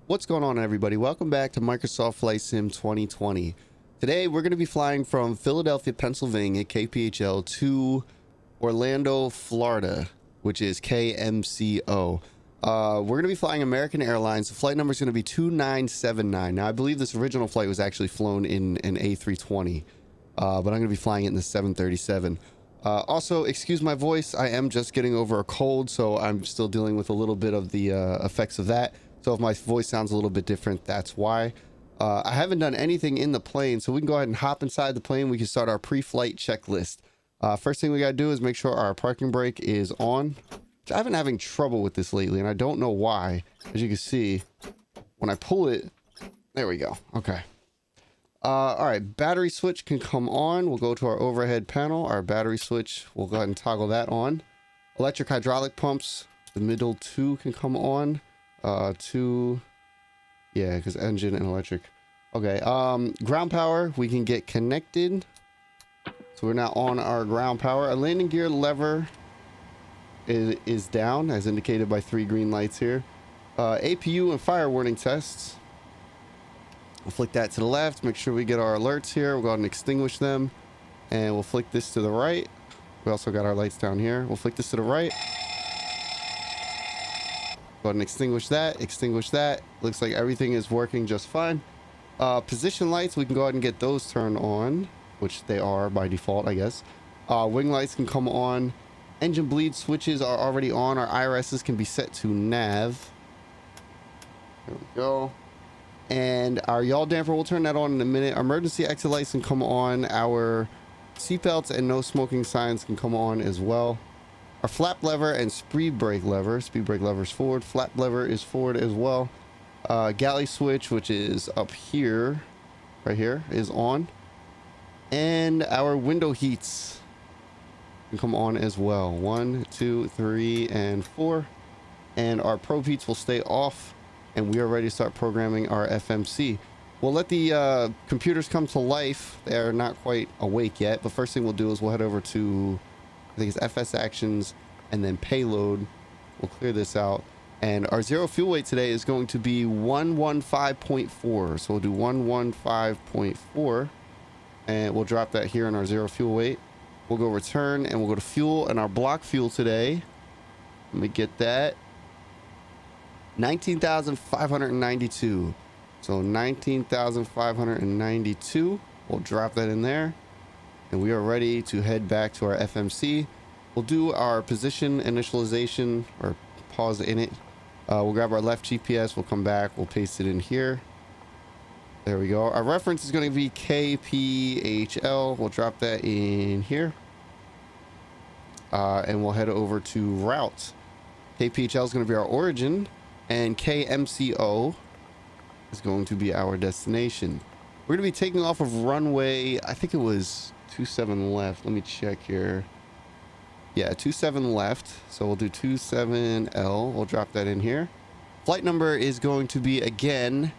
What's going on, everybody? Welcome back to Microsoft Flight Sim 2020. Today we're going to be flying from Philadelphia, Pennsylvania, KPHL, to Orlando, Florida, which is KMCO. We're going to be flying American Airlines. The flight number is going to be 2979. Now, I believe this original flight was actually flown in an A320, but I'm going to be flying it in the 737. Also, excuse my voice. I am just getting over a cold, so I'm still dealing with a little bit of the effects of that. So if my voice sounds a little bit different, that's why. I haven't done anything in the plane, so we can go ahead and hop inside the plane. We can start our pre-flight checklist. First thing we got to do is make sure our parking brake is on. I've been having trouble with this lately, and I don't know why. As you can see, when I pull it, there we go. Okay. All right, battery switch can come on. We'll go to our overhead panel. Our battery switch, we'll go ahead and toggle that on. Electric hydraulic pumps, the middle two can come on. Two, yeah, because engine and electric. Okay, ground power, we can get connected. So we're now on our ground power. Our landing gear lever is down, as indicated by 3 green lights here. APU and fire warning tests. We'll flick that to the left, make sure we get our alerts here. We'll go ahead and extinguish them. And we'll flick this to the right. We also got our lights down here. We'll flick this to the right. Go ahead and extinguish that. Looks like everything is working just fine. Position lights, we can go ahead and get those turned on, which they are by default, I guess. Wing lights can come on. Engine bleed switches are already on. Our IRSs can be set to nav. There we go. And our yaw damper, we'll turn that on in a minute. Our emergency exit lights can come on. Our seatbelts and no smoking signs can come on as well. Our flap lever and speed brake lever is forward. Flap lever is forward as well. Galley switch, which is up here, right here, is on. And our window heats can come on as well. 1, 2, 3, and 4. And our probe heats will stay off. And we are ready to start programming our FMC. We'll let the computers come to life. They're not quite awake yet. But first thing we'll do is we'll head over to, I think it's FS actions and then payload. We'll clear this out. And our zero fuel weight today is going to be 115.4. So we'll do 115.4. And we'll drop that here in our zero fuel weight. We'll go return and we'll go to fuel, and our block fuel today. Let me get that. 19,592. So 19,592. We'll drop that in there. And we are ready to head back to our FMC. We'll do our position initialization, or pause in it. We'll grab our left GPS. We'll come back. We'll paste it in here. There we go. Our reference is going to be KPHL. We'll drop that in here. And we'll head over to route. KPHL is going to be our origin. And KMCO is going to be our destination. We're going to be taking off of runway, I think it was 27 left. Let me check here. Yeah, 27 left. So we'll do 27L. We'll drop that in here. Flight number is going to be, again,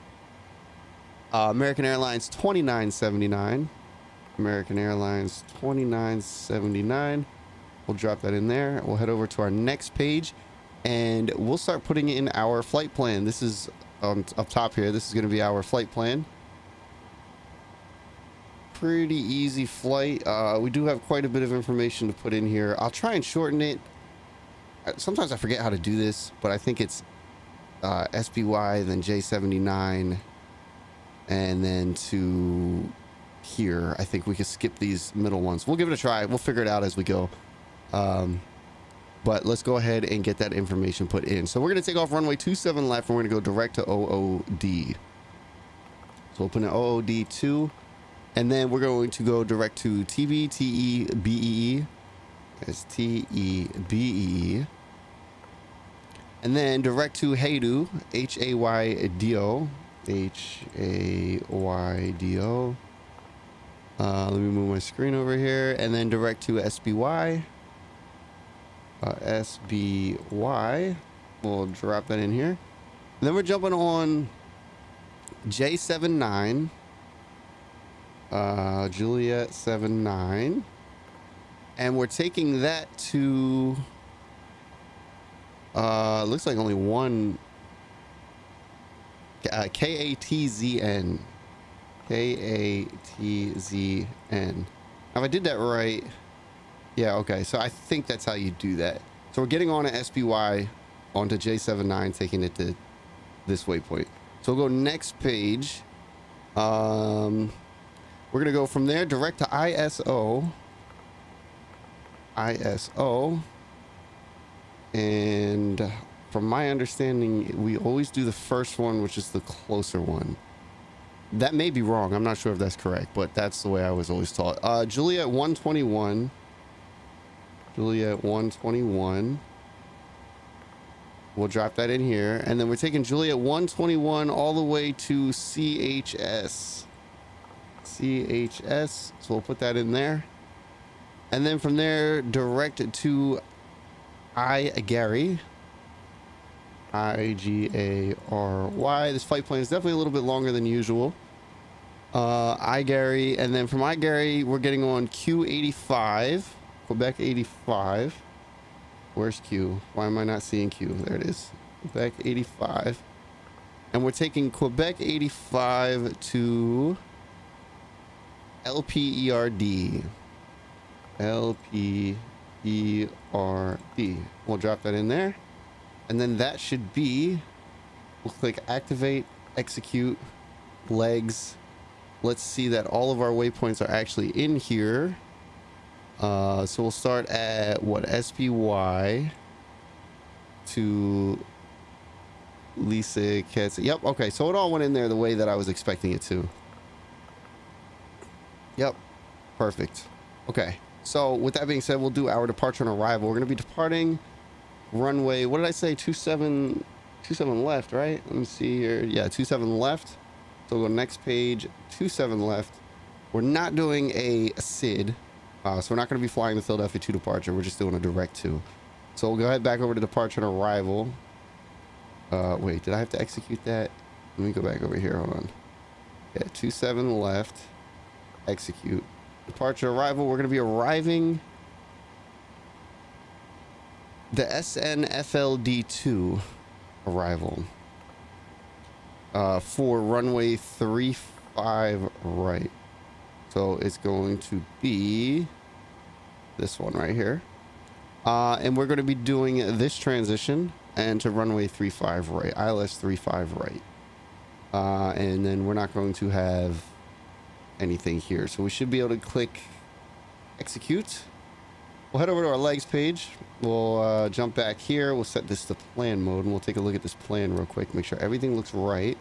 American Airlines 2979. American Airlines 2979. We'll drop that in there. We'll head over to our next page, and we'll start putting in our flight plan. This is up top here. This is going to be our flight plan. Pretty easy flight. We do have quite a bit of information to put in here. I'll try and shorten it. Sometimes I forget how to do this, but I think it's SBY, then J79, and then to here. I think we could skip these middle ones. We'll give it a try. We'll figure it out as we go. But let's go ahead and get that information put in. So we're going to take off runway 27 left, and we're going to go direct to OOD. So we'll put in OOD 2. And then we're going to go direct to TBTEBEE. That's TEBEE. And then direct to Haydo, HAYDO. HAYDO. Let me move my screen over here. And then direct to SBY. SBY. We'll drop that in here. And then we're jumping on J79. Juliet 79, and we're taking that to looks like only one KATZN. KATZN. Now, if I did that right, yeah, okay. So I think that's how you do that. So we're getting on an SPY onto J79, taking it to this waypoint. So we'll go next page. We're gonna go from there direct to ISO. And from my understanding, we always do the first one, which is the closer one. That may be wrong. I'm not sure if that's correct, but that's the way I was always taught. Juliet 121. Juliet 121. We'll drop that in here. And then we're taking Juliet 121 all the way to CHS. CHS. So we'll put that in there. And then from there, direct to Gary. IGARY. This flight plan is definitely a little bit longer than usual. Gary. And then from Gary, we're getting on Q85. Quebec 85. Where's Q? Why am I not seeing Q? There it is. Quebec 85. And we're taking Quebec 85 to LPERD. LPERD. We'll drop that in there. And then that should be, we'll click activate, execute, legs. Let's see that all of our waypoints are actually in here. So we'll start at what, SPY to Lisa Katz. Yep. Okay. So it all went in there the way that I was expecting it to. Yep. Perfect. Okay. So with that being said, we'll do our departure and arrival. We're going to be departing runway. What did I say? 27 left, right? Let me see here. Yeah. 27 left. So we'll go next page, 27 left. We're not doing a SID. So we're not going to be flying the Philadelphia 2 departure. We're just doing a direct 2. So we'll go ahead back over to departure and arrival. Wait, did I have to execute that? Let me go back over here. Hold on. Yeah, 27 left. Execute. Departure arrival. We're going to be arriving the SNFLD2 arrival for runway 35 right. So it's going to be this one right here. And we're going to be doing this transition and to runway 35 right, ILS 35 right. And then we're not going to have anything here. So we should be able to click execute. We'll head over to our legs page. We'll jump back here. We'll set this to plan mode and we'll take a look at this plan real quick. Make sure everything looks right.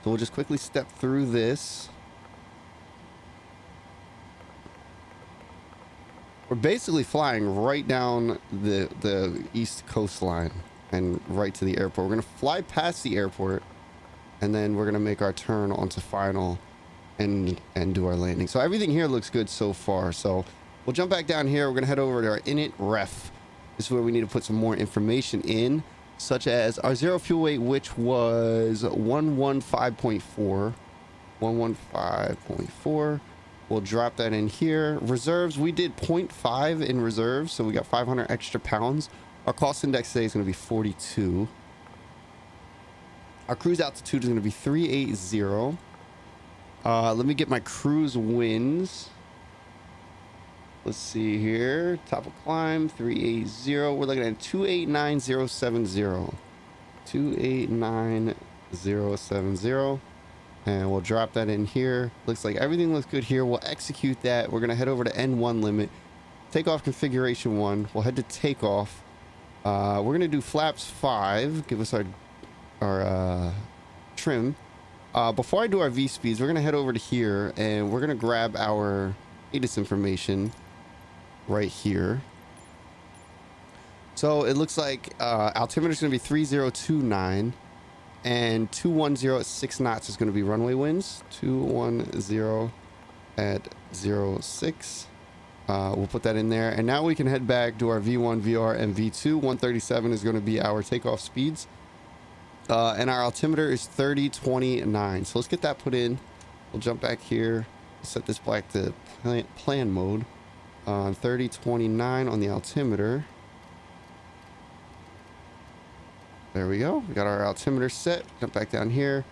So we'll just quickly step through this. We're basically flying right down the east coastline and right to the airport. We're going to fly past the airport and then we're going to make our turn onto final and do our landing. So everything here looks good so far. So we'll jump back down here. We're going to head over to our init ref. This is where we need to put some more information in, such as our zero fuel weight, which was 115.4. 115.4. We'll drop that in here. Reserves, we did 0.5 in reserves, so we got 500 extra pounds. Our cost index today is going to be 42. Our cruise altitude is going to be 380. Let me get my cruise winds. Let's see here. Top of climb, 380. We're looking at 289070. 289070. And we'll drop that in here. Looks like everything looks good here. We'll execute that. We're going to head over to N1 limit. Takeoff configuration 1. We'll head to takeoff. We're going to do flaps 5. Give us our trim. Before I do our V speeds, we're going to head over to here and we're going to grab our ATIS information right here. So it looks like altimeter is going to be 3029. And 210 at 6 knots is going to be runway winds. 210 at 06. We'll put that in there. And now we can head back to our V1, VR, and V2. 137 is going to be our takeoff speeds. And our altimeter is 3029. So let's get that put in. We'll jump back here. Set this back to plan mode. 3029 on the altimeter. There we go. We got our altimeter set. Jump back down here.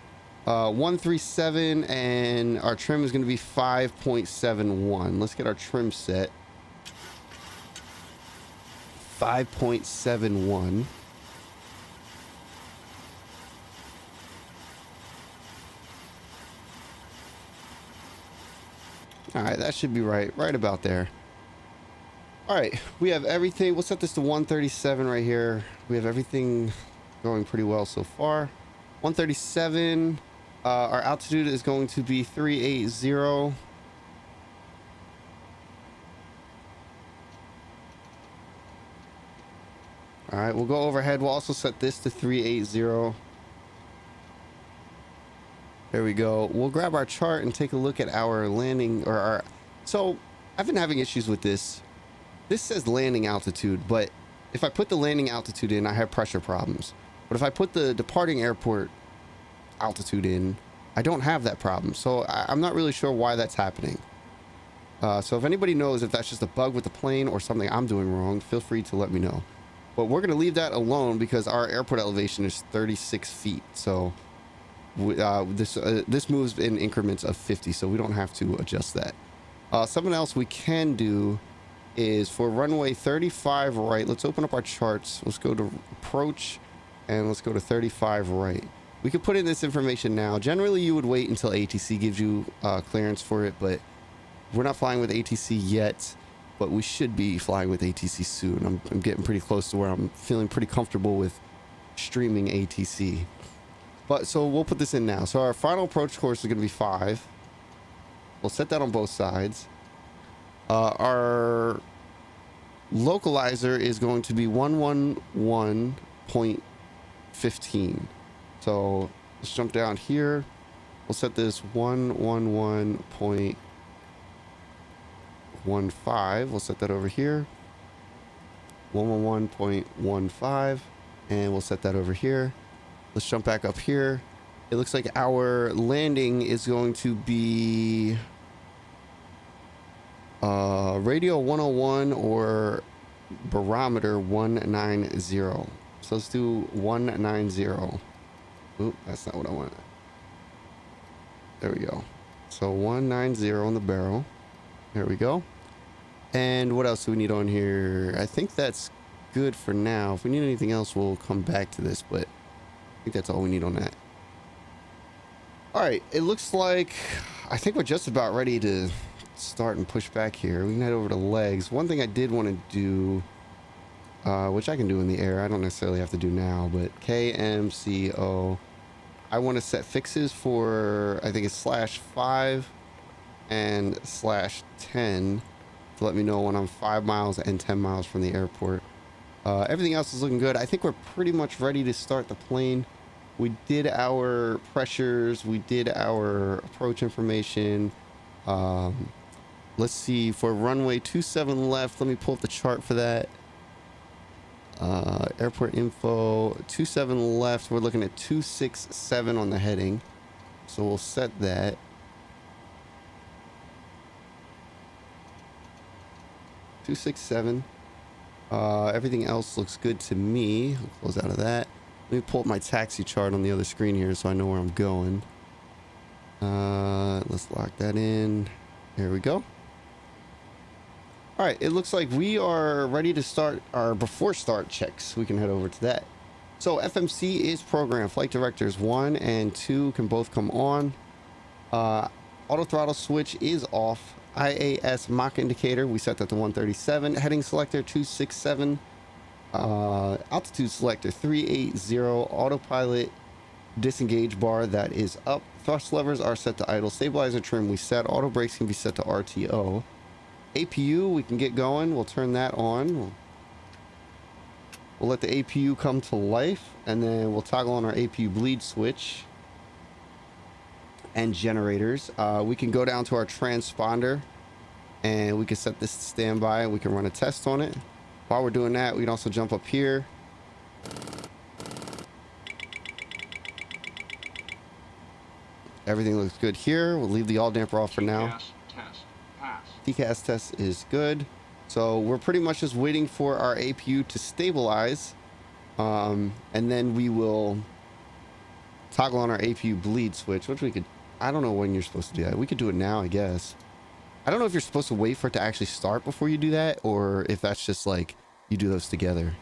137, and our trim is going to be 5.71. Let's get our trim set. 5.71. All right, that should be right about there. All right, we have everything. We'll set this to 137 right here. We have everything going pretty well so far. 137. Our altitude is going to be 380. All right, we'll go overhead. We'll also set this to 380. There we go. We'll grab our chart and take a look at our landing or our... So I've been having issues with this. This says landing altitude, but if I put the landing altitude in, I have pressure problems. But if I put the departing airport altitude in, I don't have that problem. So I'm not really sure why that's happening. So if anybody knows if that's just a bug with the plane or something I'm doing wrong, feel free to let me know. But we're going to leave that alone because our airport elevation is 36 feet. So this moves in increments of 50, so we don't have to adjust that. Something else we can do is for runway 35 right. Let's open up our charts. Let's go to approach and let's go to 35 right. We could put in this information now. Generally, you would wait until ATC gives you clearance for it, but we're not flying with ATC yet, but we should be flying with ATC soon. I'm getting pretty close to where I'm feeling pretty comfortable with streaming ATC. But so we'll put this in now. So our final approach course is going to be 5. We'll set that on both sides. Our localizer is going to be 111.15. So let's jump down here. We'll set this 111.15. We'll set that over here. 111.15. And we'll set that over here. Let's jump back up here. It looks like our landing is going to be radio 101 or barometer 190. So let's do 190. Oop, that's not what I want. There we go. So 190 on the barrel. There we go. And what else do we need on here? I think that's good for now. If we need anything else, we'll come back to this, but I think that's all we need on that. All right, it looks like I think we're just about ready to start and push back here. We can head over to legs. One thing I did want to do, which I can do in the air, I don't necessarily have to do now, but KMCO, I want to set fixes for, I think it's /5 and /10 to let me know when I'm 5 miles and 10 miles from the airport. Everything else is looking good. I think we're pretty much ready to start the plane. We did our pressures. We did our approach information. Let's see, for runway 27 left, let me pull up the chart for that. Airport info, 27 left. We're looking at 267 on the heading. So we'll set that. $267. Everything else looks good to me. I'll close out of that. Let me pull up my taxi chart on the other screen here so I know where I'm going. Let's lock that in. There we go. All right, it looks like we are ready to start our before start checks. We can head over to that. So FMC is programmed. Flight directors 1 and 2 can both come on. Auto throttle switch is off. IAS Mach indicator, we set that to 137. Heading selector 267. Altitude selector 380. Autopilot disengage bar, that is up. Thrust levers are set to idle. Stabilizer trim we set. Auto brakes can be set to RTO. APU, we can get going. We'll turn that on. We'll let the APU come to life, and then we'll toggle on our APU bleed switch and generators. We can go down to our transponder and we can set this to standby and we can run a test on it. While we're doing that, we can also jump up here. Everything looks good here. We'll leave the all damper off for now. TCAS test is good. So we're pretty much just waiting for our APU to stabilize. And then we will toggle on our APU bleed switch, which we could, I don't know when you're supposed to do that. We could do it now, I guess. I don't know if you're supposed to wait for it to actually start before you do that, or if that's just like you do those together.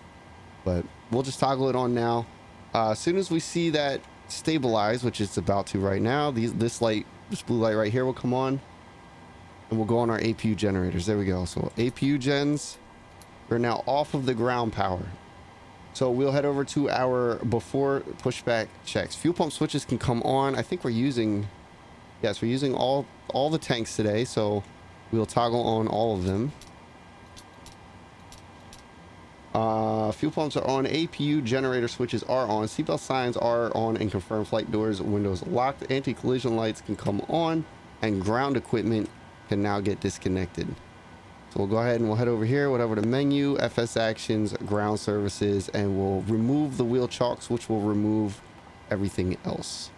But we'll just toggle it on now. As soon as we see that stabilize, which it's about to right now, this light, this blue light right here will come on, and we'll go on our APU generators. There we go. So APU gens, we're now off of the ground power. So we'll head over to our before pushback checks. Fuel pump switches can come on. I think we're using, yes, we're using all the tanks today. So we'll toggle on all of them. Fuel pumps are on. APU generator switches are on. Seatbelt signs are on and confirmed. Flight doors, windows locked. Anti-collision lights can come on, and ground equipment can now get disconnected. So we'll go ahead and we'll head over here, whatever the menu, FS actions, ground services, and we'll remove the wheel chocks, which will remove everything else.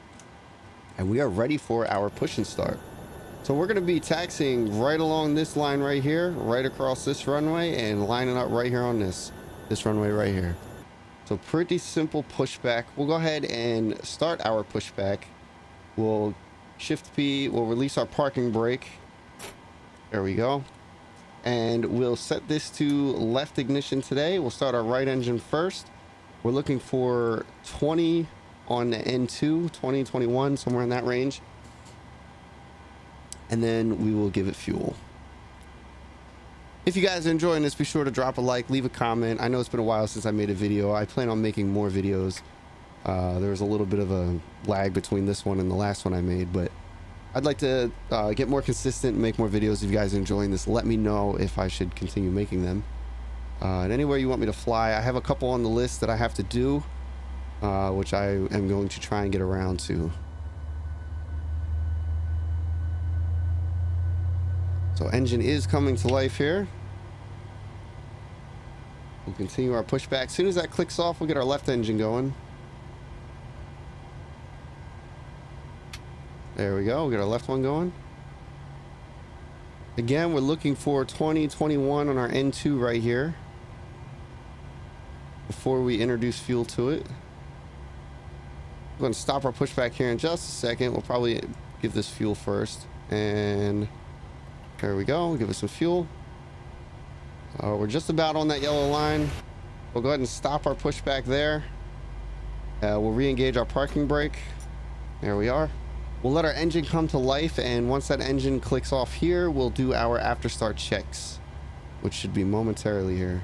And we are ready for our push and start. So we're going to be taxiing right along this line right here, right across this runway, and lining up right here on this runway right here. So pretty simple pushback. We'll go ahead and start our pushback. We'll shift P, we'll release our parking brake. There we go. And we'll set this to left ignition today. We'll start our right engine first. We're looking for 20 on the N2, 20, 21, somewhere in that range. And then we will give it fuel. If you guys are enjoying this, be sure to drop a like, leave a comment. I know it's been a while since I made a video. I plan on making more videos. There was a little bit of a lag between this one and the last one I made, but I'd like to get more consistent and make more videos. If you guys are enjoying this, let me know if I should continue making them. And anywhere you want me to fly, I have a couple on the list that I have to do, which I am going to try and get around to. So engine is coming to life here. We'll continue our pushback. As soon as that clicks off, we'll get our left engine going. There we go. We'll get our left one going. Again, we're looking for 20, 21 on our N2 right here before we introduce fuel to it. We're going to stop our pushback here in just a second. We'll probably give this fuel first. And there we go. We'll give it some fuel. We're just about on that yellow line. We'll go ahead and stop our pushback there. We'll re-engage our parking brake. There we are. We'll let our engine come to life, and once that engine clicks off here, we'll do our after start checks, which should be momentarily here.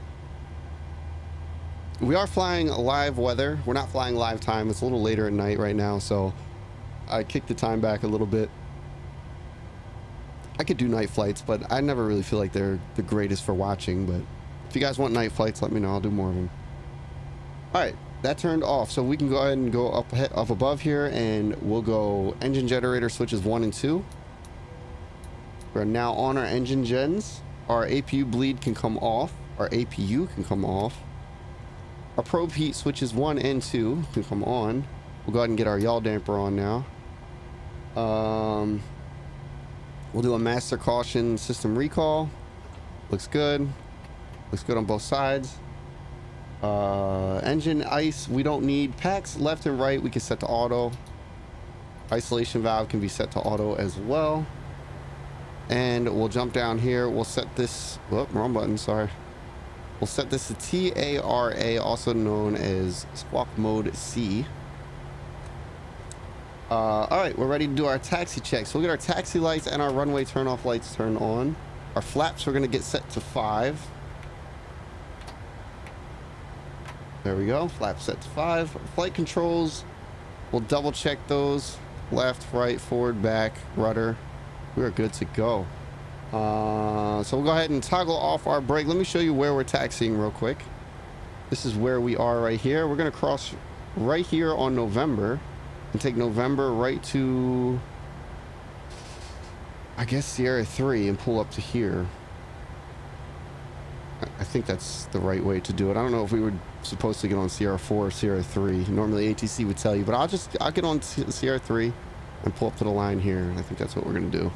We are flying live weather. We're not flying live time. It's a little later at night right now, so I kicked the time back a little bit. I could do night flights, but I never really feel like they're the greatest for watching. But if you guys want night flights, let me know. I'll do more of them. All right, that turned off, so we can go ahead and go up above here, and we'll go engine generator switches 1 and 2. We're now on our engine gens. Our APU bleed can come off. Our APU can come off. Our probe heat switches 1 and 2 can come on. We'll go ahead and get our yaw damper on now. We'll do a master caution system recall. Looks good. Looks good on both sides. Engine ice, we don't need. Packs left and right, we can set to auto. Isolation valve can be set to auto as well. And we'll jump down here. We'll set this, whoop, wrong button, sorry. We'll set this to TARA, also known as squawk mode C. All right, we're ready to do our taxi checks. So we'll get our taxi lights and our runway turn off lights turned on. Our flaps we're going to get set to 5. There we go. Flaps set to 5. Flight controls, we'll double check those. Left, right, forward, back, rudder. We're good to go. So we'll go ahead and toggle off our brake. Let me show you where we're taxiing real quick. This is where we are right here. We're going to cross right here on November and take November right to, I guess, Sierra 3 and pull up to here. I think that's the right way to do it. I don't know if we were supposed to get on Sierra 4 or Sierra 3. Normally ATC would tell you, but I'll get on Sierra 3 and pull up to the line here. I think that's what we're going to do.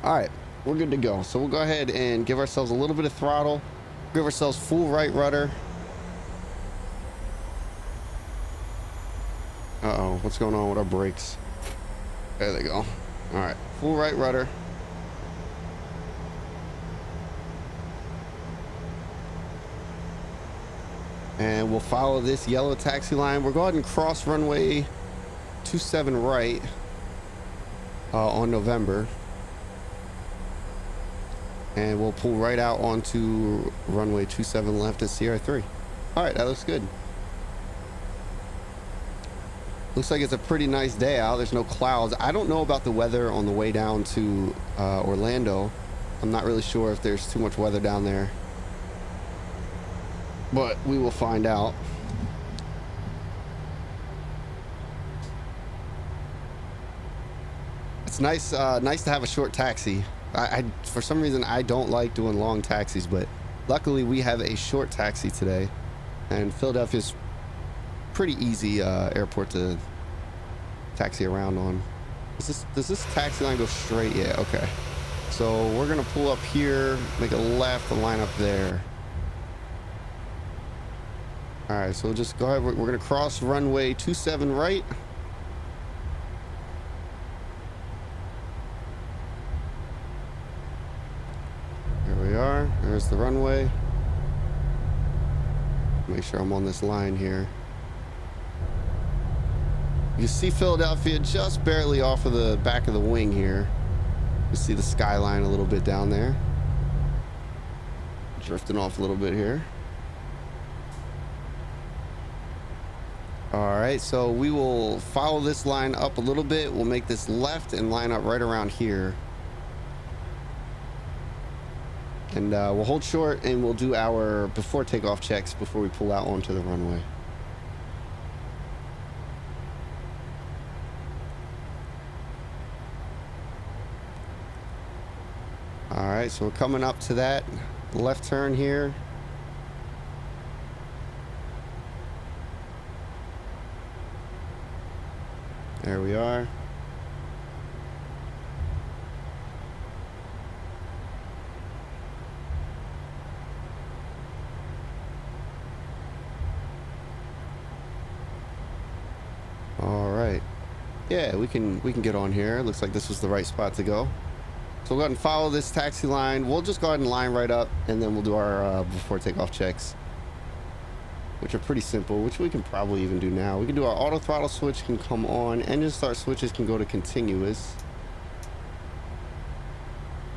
All right, we're good to go. So we'll go ahead and give ourselves a little bit of throttle, give ourselves full right rudder, Uh-oh, what's going on with our brakes? There they go. All right, full right rudder. And we'll follow this yellow taxi line. We're going to cross runway 27 right on November. And we'll pull right out onto runway 27 left at Sierra 3. All right, that looks good. Looks like it's a pretty nice day out. There's no clouds. I don't know about the weather on the way down to Orlando. I'm not really sure if there's too much weather down there, but we will find out. It's nice, nice to have a short taxi. I for some reason I don't like doing long taxis, but luckily we have a short taxi today, and Philadelphia's pretty easy airport to taxi around on. Does this taxi line go straight? Yeah, okay. So we're gonna pull up here, make a left, and line up there. All right, so we'll just go ahead. We're gonna cross runway 27 right. There we are. There's the runway. Make sure I'm on this line here. You see Philadelphia just barely off of the back of the wing here. You see the skyline a little bit down there. Drifting off a little bit here. All right, so we will follow this line up a little bit. We'll make this left and line up right around here. And we'll hold short and we'll do our before takeoff checks before we pull out onto the runway. All right, so we're coming up to that left turn here. There we are. All right. Yeah, we can get on here. Looks like this was the right spot to go. So we'll go ahead and follow this taxi line. We'll just go ahead and line right up, and then we'll do our before takeoff checks, which are pretty simple, which we can probably even do now. We can do our auto throttle switch can come on. Engine start switches can go to continuous.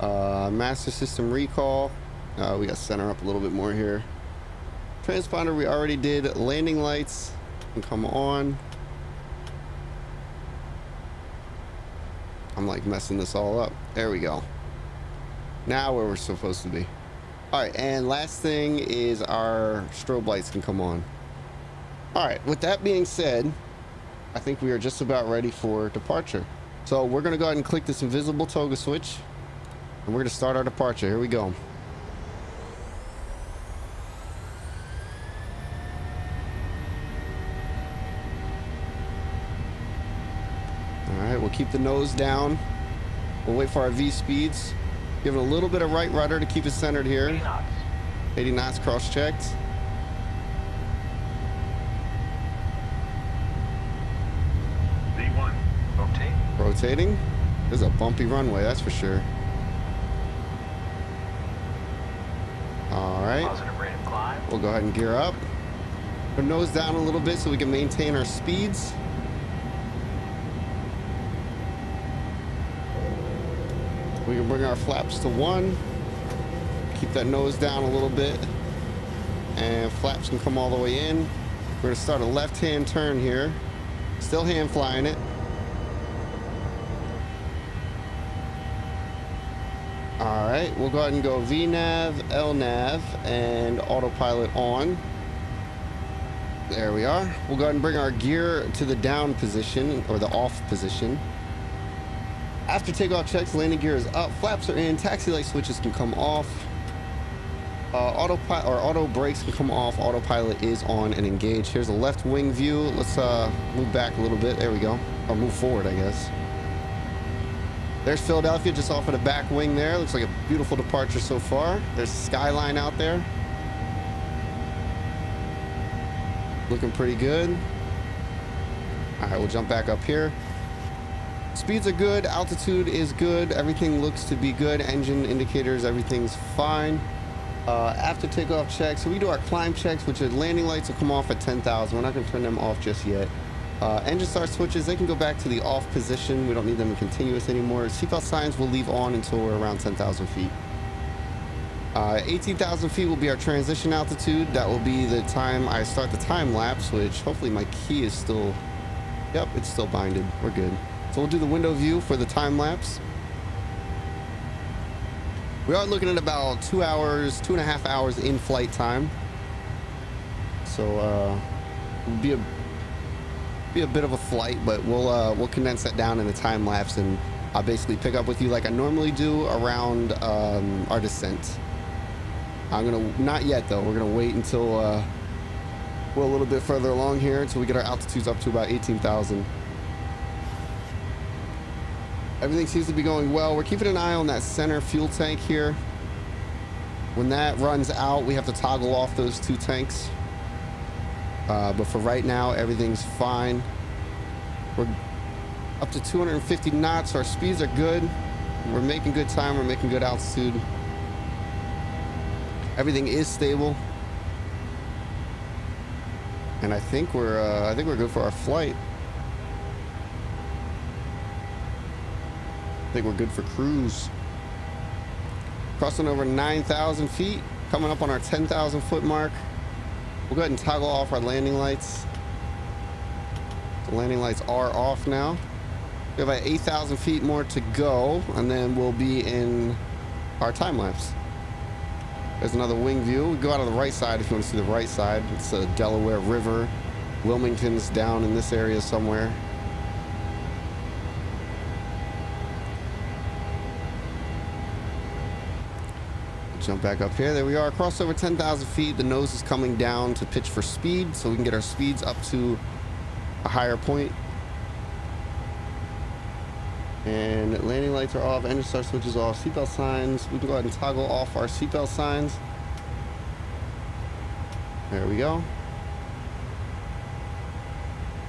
Master system recall. We got center up a little bit more here. Transponder we already did. Landing lights can come on. I'm like messing this all up. There we go. Now where we're supposed to be. All right, and last thing is our strobe lights can come on. All right, with that being said, I think we are just about ready for departure. So we're gonna go ahead and click this invisible toga switch, and we're gonna start our departure. Here we go. All right, we'll keep the nose down. We'll wait for our V speeds. Give it a little bit of right rudder to keep it centered here. 80 knots. 80 knots cross-checked. V1. Rotate. Rotating. This is a bumpy runway, that's for sure. All right. Positive rate of climb. We'll go ahead and gear up. Put nose down a little bit so we can maintain our speeds. We can bring our flaps to 1. Keep that nose down a little bit. And flaps can come all the way in. We're gonna start a left-hand turn here. Still hand flying it. All right, we'll go ahead and go VNAV, LNAV, and autopilot on. There we are. We'll go ahead and bring our gear to the down position, or the off position. After takeoff checks, landing gear is up, flaps are in, taxi light switches can come off. Autopilot or auto brakes can come off. Autopilot is on and engaged. Here's a left wing view. Let's move back a little bit. There we go. Or move forward, I guess. There's Philadelphia just off of the back wing there. Looks like a beautiful departure so far. There's the skyline out there. Looking pretty good. All right, we'll jump back up here. Speeds are good, altitude is good, everything looks to be good, engine indicators, everything's fine. After takeoff checks, so we do our climb checks, which are landing lights will come off at 10,000. We're not going to turn them off just yet. Engine start switches, they can go back to the off position. We don't need them in continuous anymore. Seatbelt signs will leave on until we're around 10,000 feet. 18,000 feet will be our transition altitude. That will be the time I start the time lapse, which hopefully my key is still, yep, it's still binded. We're good. So we'll do the window view for the time lapse. We are looking at about 2 hours, 2.5 hours in flight time. So it'll be a bit of a flight, but we'll condense that down in the time lapse, and I'll basically pick up with you like I normally do around our descent. I'm gonna, not yet though, we're gonna wait until we're a little bit further along here until we get our altitudes up to about 18,000. Everything seems to be going well. We're keeping an eye on that center fuel tank here. When that runs out, we have to toggle off those 2 tanks. But for right now, everything's fine. We're up to 250 knots. Our speeds are good. We're making good time. We're making good altitude. Everything is stable. And I think we're good for our flight. I think we're good for cruise. Crossing over 9,000 feet, coming up on our 10,000 foot mark. We'll go ahead and toggle off our landing lights. The landing lights are off now. We have about 8,000 feet more to go, and then we'll be in our time lapse. There's another wing view. We go out on the right side if you want to see the right side. It's the Delaware River. Wilmington's down in this area somewhere. Jump back up here. There we are. Cross over 10,000 feet. The nose is coming down to pitch for speed, so we can get our speeds up to a higher point. And landing lights are off. Engine start switches off. Seatbelt signs. We can go ahead and toggle off our seatbelt signs. There we go.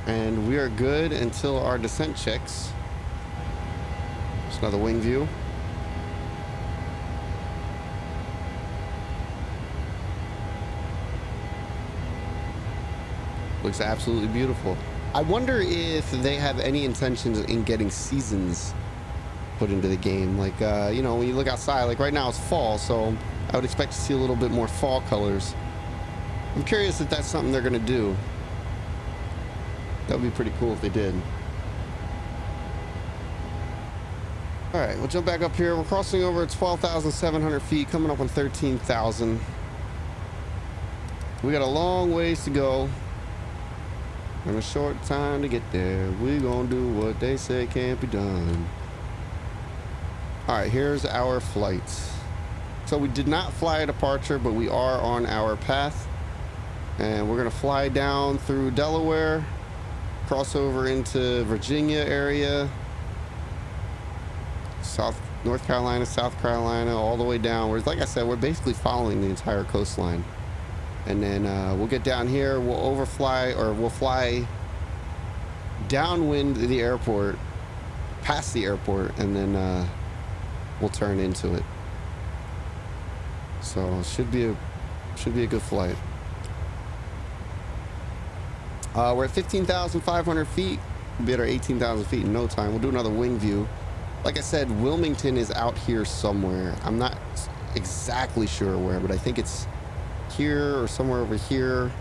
And we are good until our descent checks. Just another wing view. Looks absolutely beautiful. I wonder if they have any intentions in getting seasons put into the game. Like, you know, when you look outside, like right now it's fall, so I would expect to see a little bit more fall colors. I'm curious if that's something they're going to do. That would be pretty cool if they did. All right, we'll jump back up here. We're crossing over 12,700 feet, coming up on 13,000. We got a long ways to go. And a short time to get there. We're gonna do what they say can't be done. All right, here's our flight. So we did not fly a departure, but we are on our path. And we're gonna fly down through Delaware, cross over into Virginia area, North Carolina, South Carolina, all the way down. Whereas, like I said, we're basically following the entire coastline. And then we'll get down here, we'll overfly, or we'll fly downwind the airport, past the airport, and then we'll turn into it. So it should be a good flight. We're at 15,500 feet. We'll be at our 18,000 feet in no time. We'll do another wing view. Like I said, Wilmington is out here somewhere. I'm not exactly sure where, but I think it's here or somewhere over here.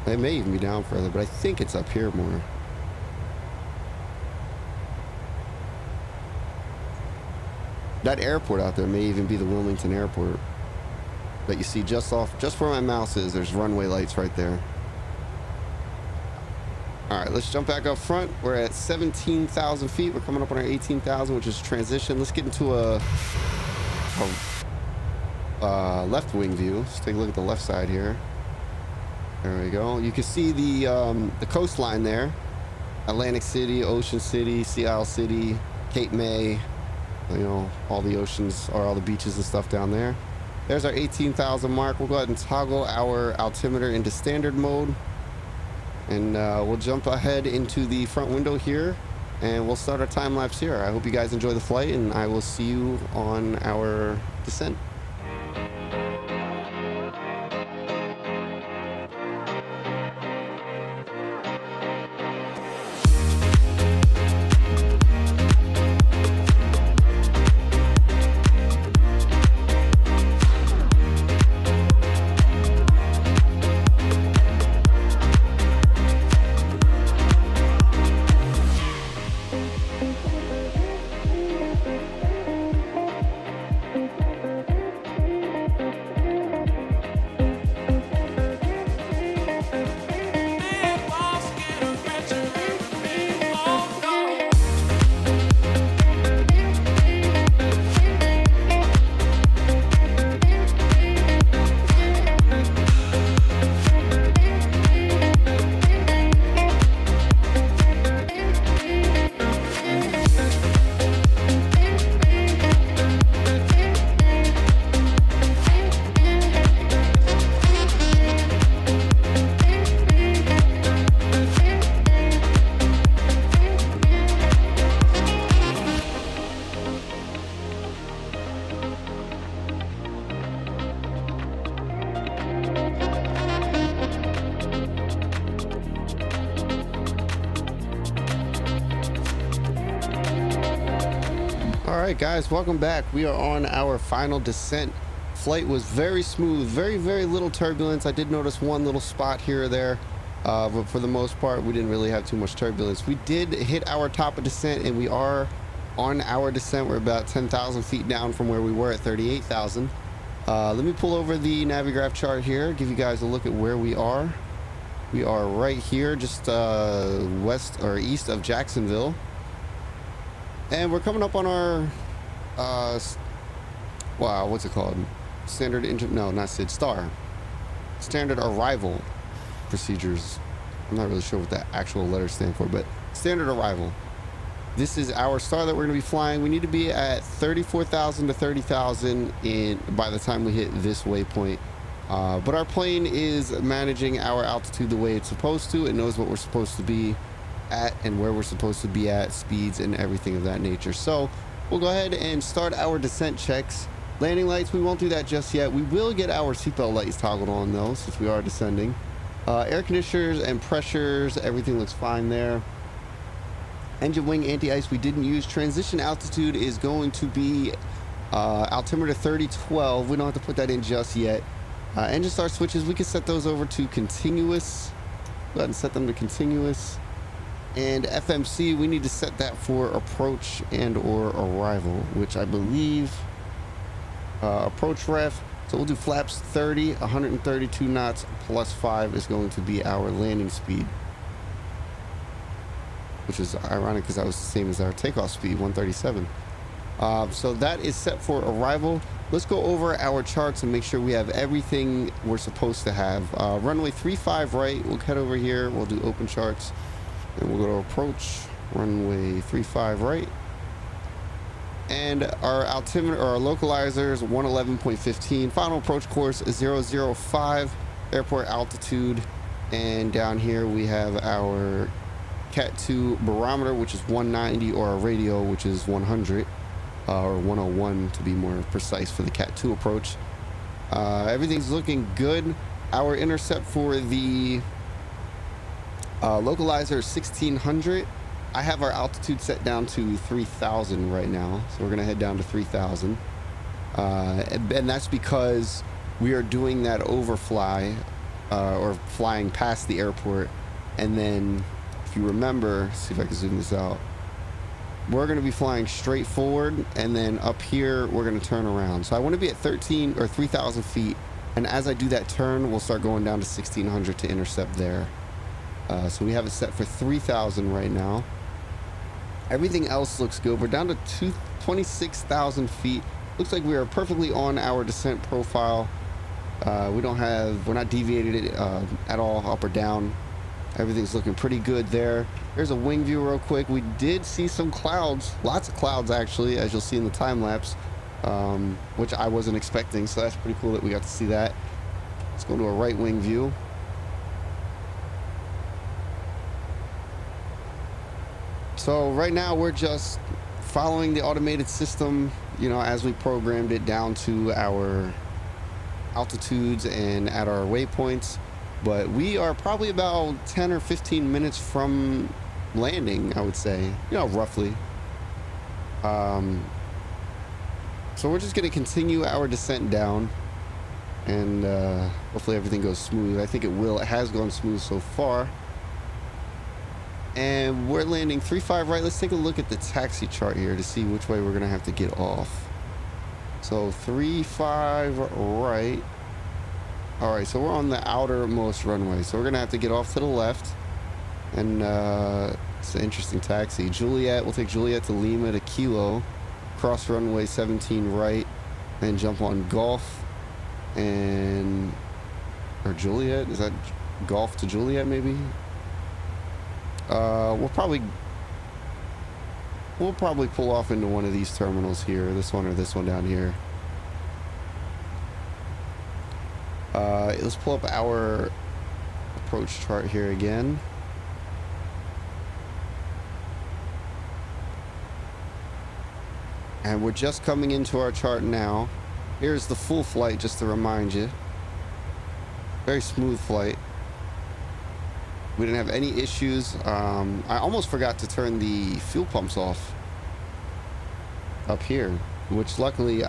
It may even be down further, but I think it's up here more. That airport out there may even be the Wilmington airport that you see just where my mouse is. There's runway lights right there. All right, let's jump back up front. We're at 17,000 feet. We're coming up on our 18,000, which is transition. Let's get into a left wing view. Let's take a look at the left side here. There we go. You can see the coastline there. Atlantic City, Ocean City, Sea Isle City, Cape May. You know, all the oceans or all the beaches and stuff down there. There's our 18,000 mark. We'll go ahead and toggle our altimeter into standard mode. and we'll jump ahead into the front window here, and we'll start our time lapse here. I hope you guys enjoy the flight, and I will see you on our descent. All right, guys, welcome back. We are on our final descent. Flight was very smooth, very little turbulence. I did notice one little spot here or there, but for the most part, we didn't really have too much turbulence. We did hit our top of descent, and we are on our descent. We're about 10,000 feet down from where we were at 38,000. Let me pull over the Navigraph chart here, give you guys a look at where we are. We are right here, just west or east of Jacksonville. And we're coming up on our, wow, what's it called? Standard arrival procedures. I'm not really sure what the actual letters stand for, but standard arrival. This is our star that we're going to be flying. We need to be at 34,000 to 30,000 by the time we hit this waypoint. But our plane is managing our altitude the way it's supposed to. It knows what we're supposed to be at and where we're supposed to be at, speeds and everything of that nature. So we'll go ahead and start our descent checks. Landing lights, we won't do that just yet. We will get our seatbelt lights toggled on though, since we are descending. Air conditioners and pressures, everything looks fine there. Engine wing anti-ice we didn't use. Transition altitude is going to be altimeter 3012. We don't have to put that in just yet. Engine start switches, we can set those over to continuous. Go ahead and set them to continuous. And FMC, we need to set that for approach and or arrival, which I believe approach ref. So we'll do flaps 30, 132 knots plus 5 is going to be our landing speed, which is ironic because that was the same as our takeoff speed, 137. So that is set for arrival. Let's go over our charts and make sure we have everything we're supposed to have. Runway 35 right, we'll head over here, we'll do open charts. And we'll go to approach, runway 35 right. And our altimeter, or our localizers, 111.15. Final approach course is 005. Airport altitude. And down here we have our Cat 2 barometer, which is 190, or our radio, which is 100, or 101 to be more precise for the Cat 2 approach. Everything's looking good. Our intercept for the localizer 1600. I have our altitude set down to 3000 right now, so we're gonna head down to 3000, and that's because we are doing that overfly or flying past the airport. And then if you remember, see if I can zoom this out, we're going to be flying straight forward, and then up here we're going to turn around. So I want to be at 3,000 feet, and as I do that turn, we'll start going down to 1600 to intercept there. So we have it set for 3,000 right now. Everything else looks good. We're down to 26,000 feet. Looks like we are perfectly on our descent profile. We're not deviated it at all up or down. Everything's looking pretty good there. There's a wing view real quick. We did see some clouds, lots of clouds actually, as you'll see in the time lapse, which I wasn't expecting. So that's pretty cool that we got to see that. Let's go to a right wing view. So right now we're just following the automated system, you know, as we programmed it down to our altitudes and at our waypoints. But we are probably about 10 or 15 minutes from landing, I would say, you know, roughly. So we're just going to continue our descent down, and hopefully everything goes smooth. I think it will. It has gone smooth so far. And we're landing 3-5 right. Let's take a look at the taxi chart here to see which way we're going to have to get off. So 3-5 right. All right, so we're on the outermost runway. So we're going to have to get off to the left. And it's an interesting taxi. Juliet, we'll take Juliet to Lima to Kilo. Cross runway 17 right. Then jump on Golf. And... or Juliet? Is that Golf to Juliet maybe? We'll probably pull off into one of these terminals here. This one or this one down here. Let's pull up our approach chart here again. And we're just coming into our chart now. Here's the full flight, just to remind you. Very smooth flight. We didn't have any issues. I almost forgot to turn the fuel pumps off up here, which luckily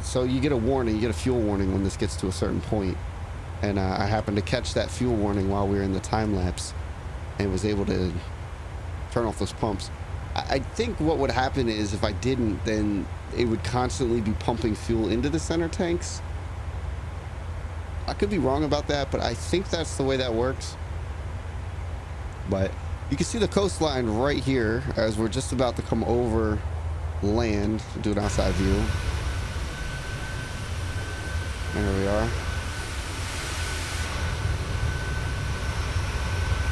so you get a warning, you get a fuel warning when this gets to a certain point. And I happened to catch that fuel warning while we were in the time lapse and was able to turn off those pumps. I think what would happen is if I didn't, then it would constantly be pumping fuel into the center tanks. I could be wrong about that, but I think that's the way that works. But you can see the coastline right here as we're just about to come over land. Do an outside view. There we are.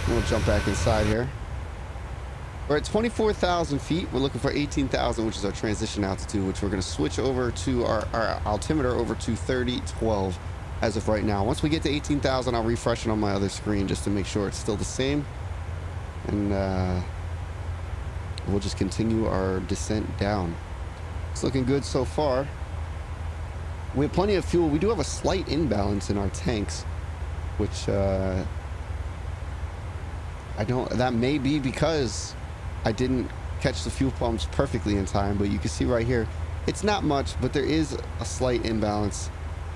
We'll jump back inside here. We're at 24,000 feet. We're looking for 18,000, which is our transition altitude, which we're going to switch over to our altimeter over to 3012 as of right now. Once we get to 18,000, I'll refresh it on my other screen just to make sure it's still the same. And we'll just continue our descent down. It's looking good so far. We have plenty of fuel. We do have a slight imbalance in our tanks, which that may be because I didn't catch the fuel pumps perfectly in time, but you can see right here, it's not much, but there is a slight imbalance.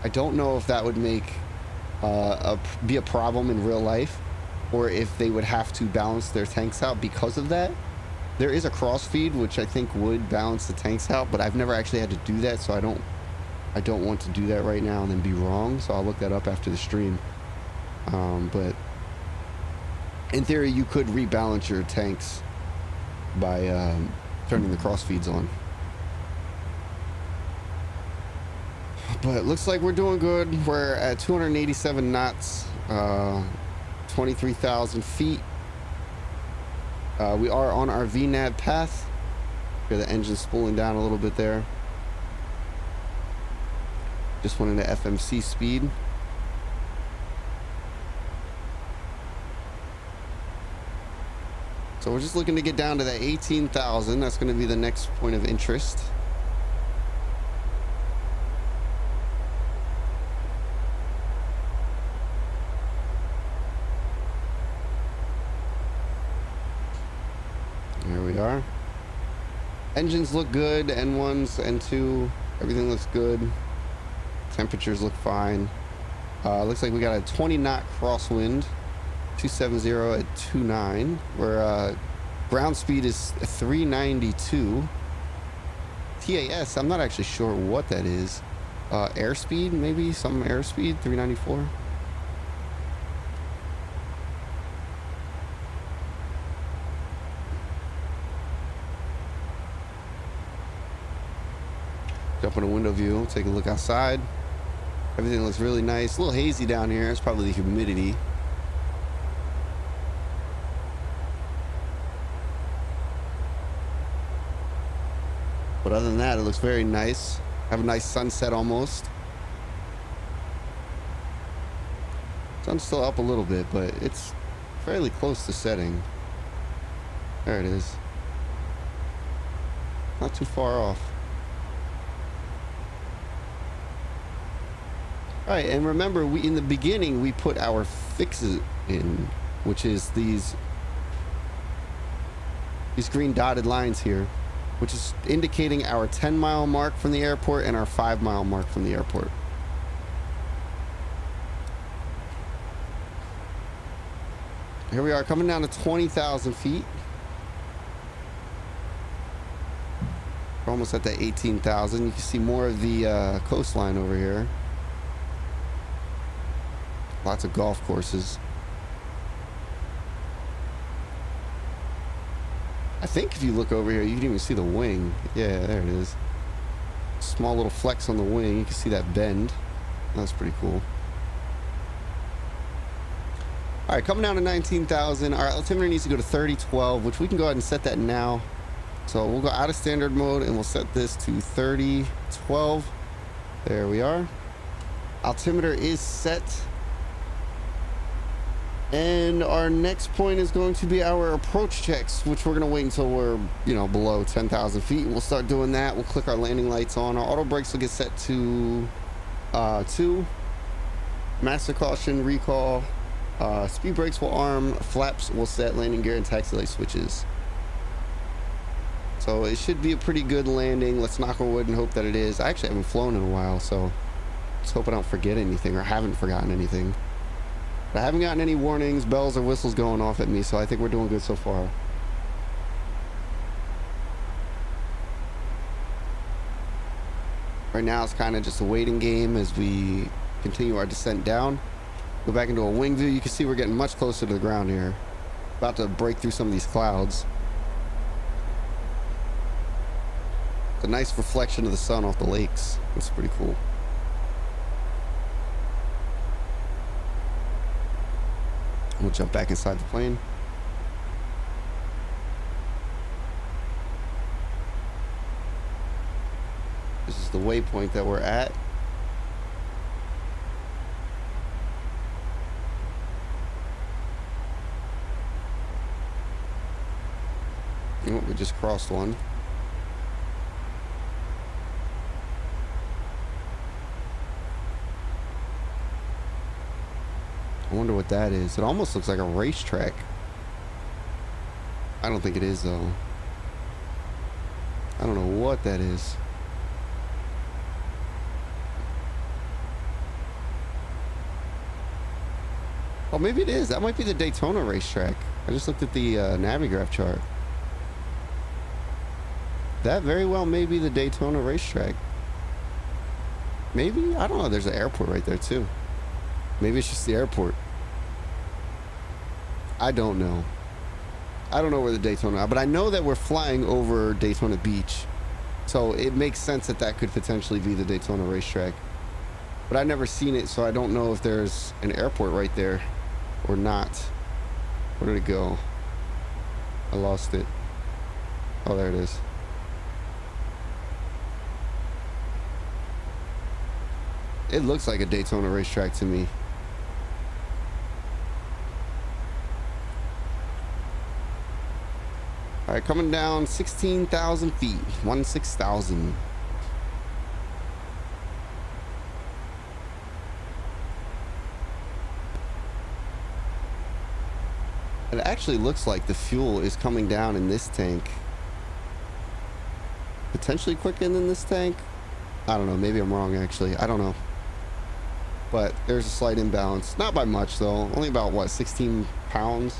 I don't know if that would make be a problem in real life, or if they would have to balance their tanks out because of that. There is a cross feed, which I think would balance the tanks out, but I've never actually had to do that, so I don't want to do that right now and then be wrong. So I'll look that up after the stream. But in theory, you could rebalance your tanks by turning the cross feeds on. But it looks like we're doing good. We're at 287 knots, 23,000 feet. We are on our VNAV path. Hear the engine spooling down a little bit there. Just went into FMC speed. So we're just looking to get down to that 18,000. That's going to be the next point of interest. There we are. Engines look good. N1s, N2, everything looks good. Temperatures look fine. Looks like we got a 20 knot crosswind. 270 at 29. Where ground speed is 392. TAS, I'm not actually sure what that is. Airspeed, maybe some airspeed, 394. Jump in a window view, take a look outside. Everything looks really nice. A little hazy down here. It's probably the humidity. But other than that, it looks very nice. Have a nice sunset almost. Sun's still up a little bit, but it's fairly close to setting. There it is. Not too far off. All right, and remember, we in the beginning we put our fixes in, which is these green dotted lines here, which is indicating our 10-mile mark from the airport and our 5-mile mark from the airport. Here we are coming down to 20,000 feet. We're almost at that 18,000. You can see more of the coastline over here. Lots of golf courses. I think if you look over here, you can even see the wing. Yeah, there it is. Small little flex on the wing. You can see that bend. That's pretty cool. All right, coming down to 19,000. Our altimeter needs to go to 3012, which we can go ahead and set that now. So we'll go out of standard mode and we'll set this to 3012. There we are. Altimeter is set. And our next point is going to be our approach checks, which we're going to wait until we're, below 10,000 feet. We'll start doing that. We'll click our landing lights on. Our auto brakes will get set to 2. Master caution, recall. Speed brakes will arm. Flaps will set. Landing gear and taxi light switches. So it should be a pretty good landing. Let's knock on wood and hope that it is. I actually haven't flown in a while, so let's hope I don't forget anything or haven't forgotten anything. But I haven't gotten any warnings, bells, or whistles going off at me, so I think we're doing good so far. Right now, it's kind of just a waiting game as we continue our descent down. Go back into a wing view. You can see we're getting much closer to the ground here. About to break through some of these clouds. It's a nice reflection of the sun off the lakes. It's pretty cool. We'll jump back inside the plane. This is the waypoint that we're at. Oh, we just crossed one. I wonder what that is. It almost looks like a racetrack. I don't think it is, though. I don't know what that is. Oh, maybe it is. That might be the Daytona racetrack. I just looked at the Navigraph chart. That very well may be the Daytona racetrack. Maybe? I don't know. There's an airport right there, too. Maybe it's just the airport. I don't know. I don't know where the Daytona, but I know that we're flying over Daytona Beach. So it makes sense that that could potentially be the Daytona racetrack. But I've never seen it, so I don't know if there's an airport right there or not. Where did it go? I lost it. Oh, there it is. It looks like a Daytona racetrack to me. All right, coming down 16,000 feet, 16,000. It actually looks like the fuel is coming down in this tank. Potentially quicker than this tank. I don't know. Maybe I'm wrong, actually. I don't know. But there's a slight imbalance. Not by much, though. Only about, what, 16 pounds?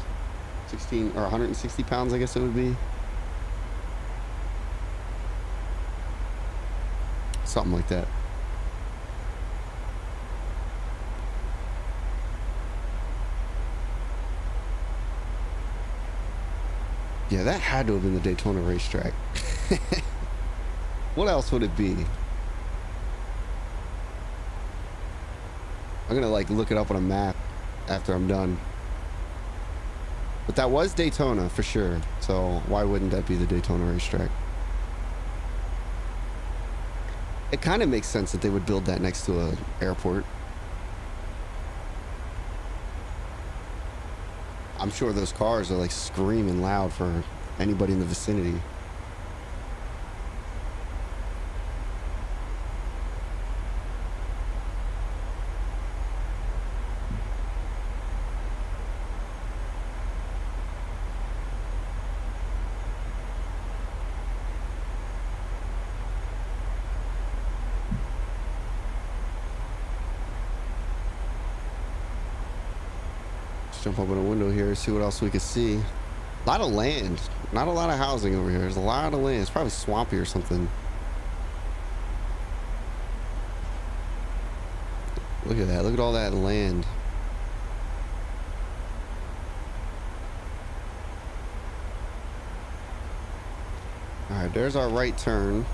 16 or 160 pounds, I guess it would be. Something like that. Yeah, that had to have been the Daytona racetrack. What else would it be? I'm gonna like look it up on a map after I'm done. But that was Daytona for sure. So why wouldn't that be the Daytona racetrack? It kind of makes sense that they would build that next to an airport. I'm sure those cars are like screaming loud for anybody in the vicinity. jump open a window here, see what else we can see. A lot of land, not a lot of housing over here. There's a lot of land. It's probably swampy or something. Look at that. Look at all that land. All right, there's our right turn.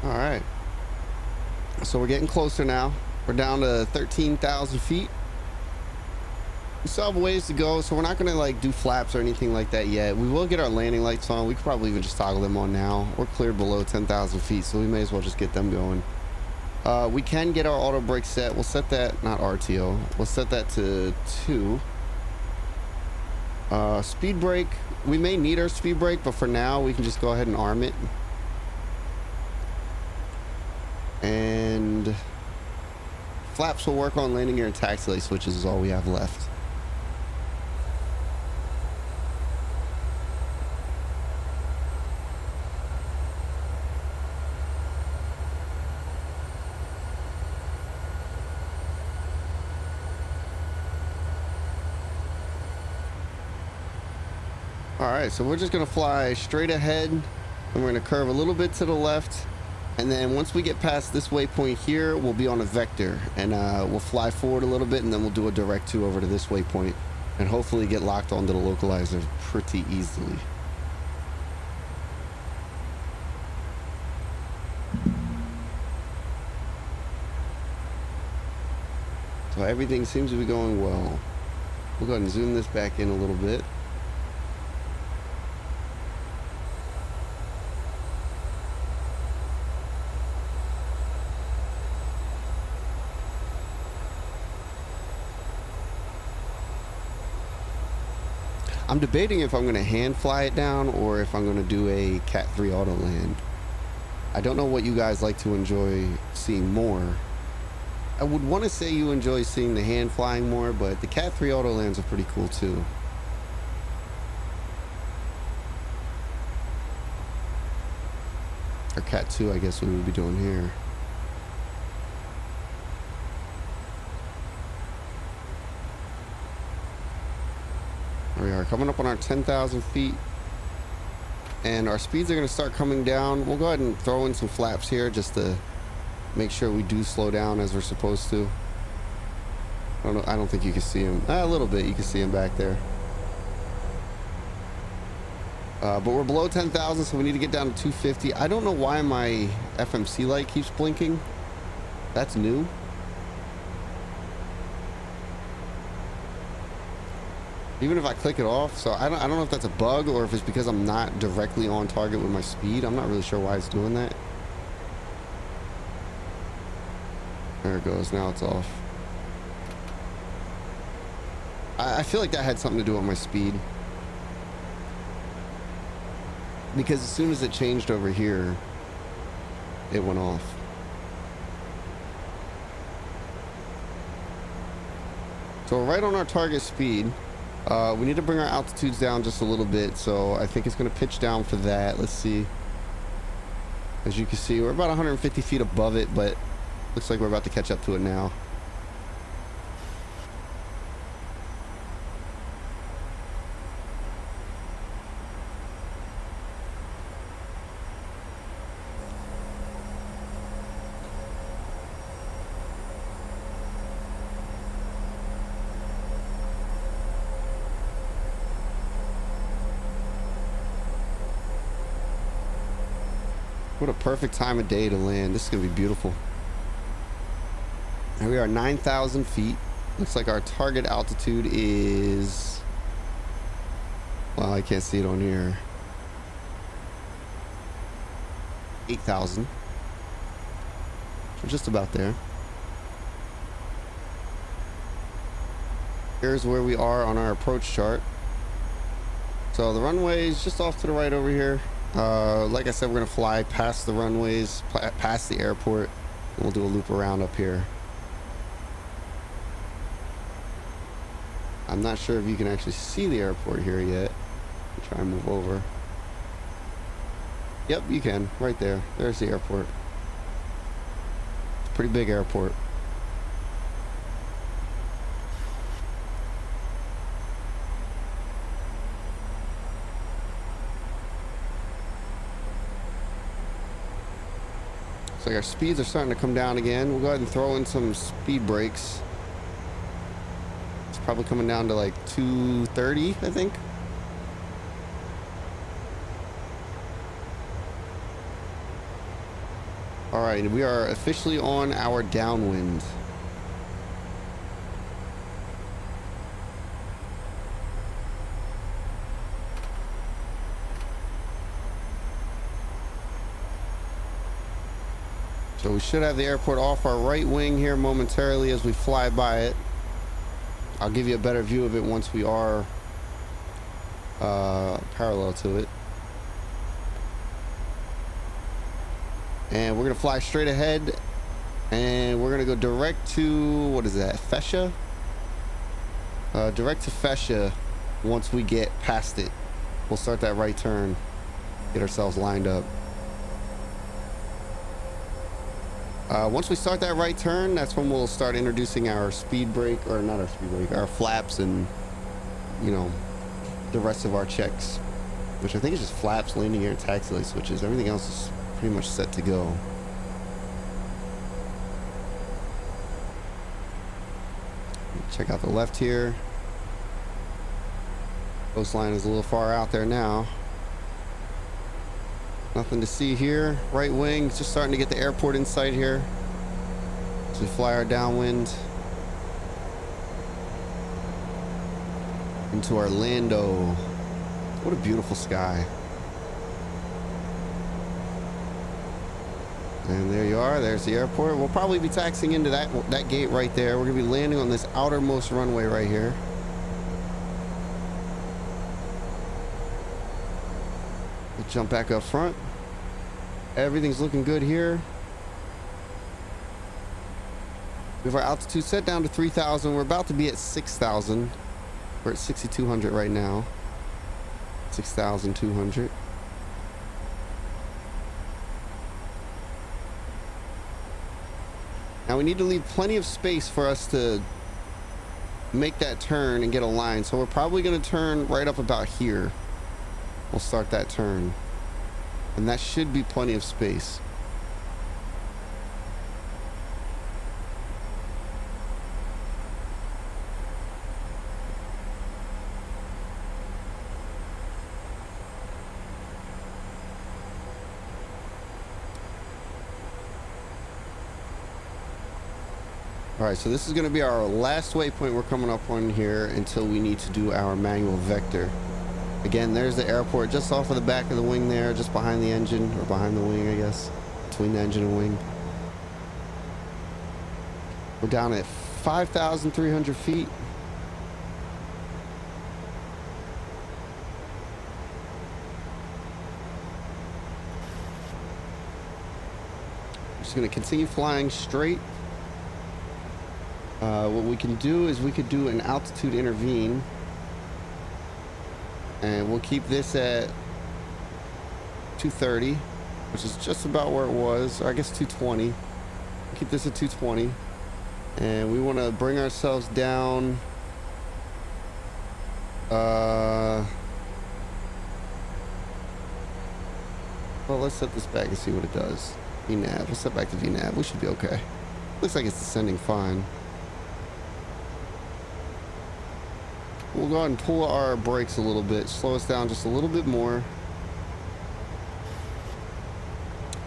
All right. So we're getting closer now. We're down to 13,000 feet. We still have ways to go, so we're not gonna like do flaps or anything like that yet. We will get our landing lights on. We could probably even just toggle them on now. We're cleared below 10,000 feet, so we may as well just get them going. We can get our auto brake set. We'll set that, not RTO. We'll set that to 2. Speed brake. We may need our speed brake, but for now we can just go ahead and arm it. And flaps will work on landing gear and taxi light switches is all we have left. All right, so we're just gonna fly straight ahead and we're gonna curve a little bit to the left. And then once we get past this waypoint here, we'll be on a vector and we'll fly forward a little bit and then we'll do a direct 2 over to this waypoint and hopefully get locked onto the localizer pretty easily. So everything seems to be going well. We'll go ahead and zoom this back in a little bit. I'm debating if I'm going to hand fly it down or if I'm going to do a Cat 3 auto land. I don't know what you guys like to enjoy seeing more. I would want to say you enjoy seeing the hand flying more, but the Cat 3 auto lands are pretty cool too. Or Cat 2, I guess we would be doing here. There we are, coming up on our 10,000 feet. And our speeds are going to start coming down. We'll go ahead and throw in some flaps here just to make sure we do slow down as we're supposed to. I don't think you can see him. A little bit, you can see him back there. But we're below 10,000, so we need to get down to 250. I don't know why my FMC light keeps blinking. That's new. Even if I click it off, so I don't know if that's a bug or if it's because I'm not directly on target with my speed. I'm not really sure why it's doing that. There it goes. Now it's off. I feel like that had something to do with my speed. Because as soon as it changed over here, it went off. So we're right on our target speed. We need to bring our altitudes down just a little bit, so I think it's going to pitch down for that. Let's see. As you can see, we're about 150 feet above it, but looks like we're about to catch up to it now. What a perfect time of day to land. This is going to be beautiful. Here we are, 9,000 feet. Looks like our target altitude is... well, I can't see it on here. 8,000. We're just about there. Here's where we are on our approach chart. So the runway is just off to the right over here. Like I said, we're gonna fly past the runways, past the airport, and we'll do a loop around up here. I'm not sure if you can actually see the airport here yet. I'll try and move over. Yep, you can. Right there. There's the airport. It's a pretty big airport. Looks like our speeds are starting to come down again. We'll go ahead and throw in some speed brakes. It's probably coming down to like 230, I think. All right, we are officially on our downwind. So we should have the airport off our right wing here momentarily as we fly by it. I'll give you a better view of it once we are parallel to it. And we're gonna fly straight ahead, and we're gonna go direct to, what is that, Fesha? Direct to Fesha. Once we get past it, we'll start that right turn, get ourselves lined up. Once we start that right turn, that's when we'll start introducing our speed brake, or not our speed brake, our flaps, and you know, the rest of our checks, which I think is just flaps, landing gear, and taxi light switches. Everything else is pretty much set to go. Check out the left here. Coastline is a little far out there now. Nothing to see here. Right wing, just starting to get the airport in sight here as we fly our downwind into Orlando. What a beautiful sky. And there you are. There's the airport. We'll probably be taxiing into that gate right there. We're gonna be landing on this outermost runway right here. We'll jump back up front. Everything's looking good here. We have our altitude set down to 3,000. We're about to be at 6,000. We're at 6,200 right now. 6,200. Now we need to leave plenty of space for us to make that turn and get a line. So we're probably going to turn right up about here. We'll start that turn. And that should be plenty of space. All right, so this is going to be our last waypoint we're coming up on here until we need to do our manual vector. Again, there's the airport just off of the back of the wing there, just behind the engine, or behind the wing, I guess, between the engine and wing. We're down at 5,300 feet. Just going to continue flying straight. What we can do is we could do an altitude intervene, and we'll keep this at 230, which is just about where it was, or I guess 220. We'll keep this at 220, and we want to bring ourselves down well, let's set this back and see what it does. VNAV, we'll set back to VNAV. We should be okay. Looks like it's descending fine. We'll go ahead and pull our brakes a little bit, slow us down just a little bit more.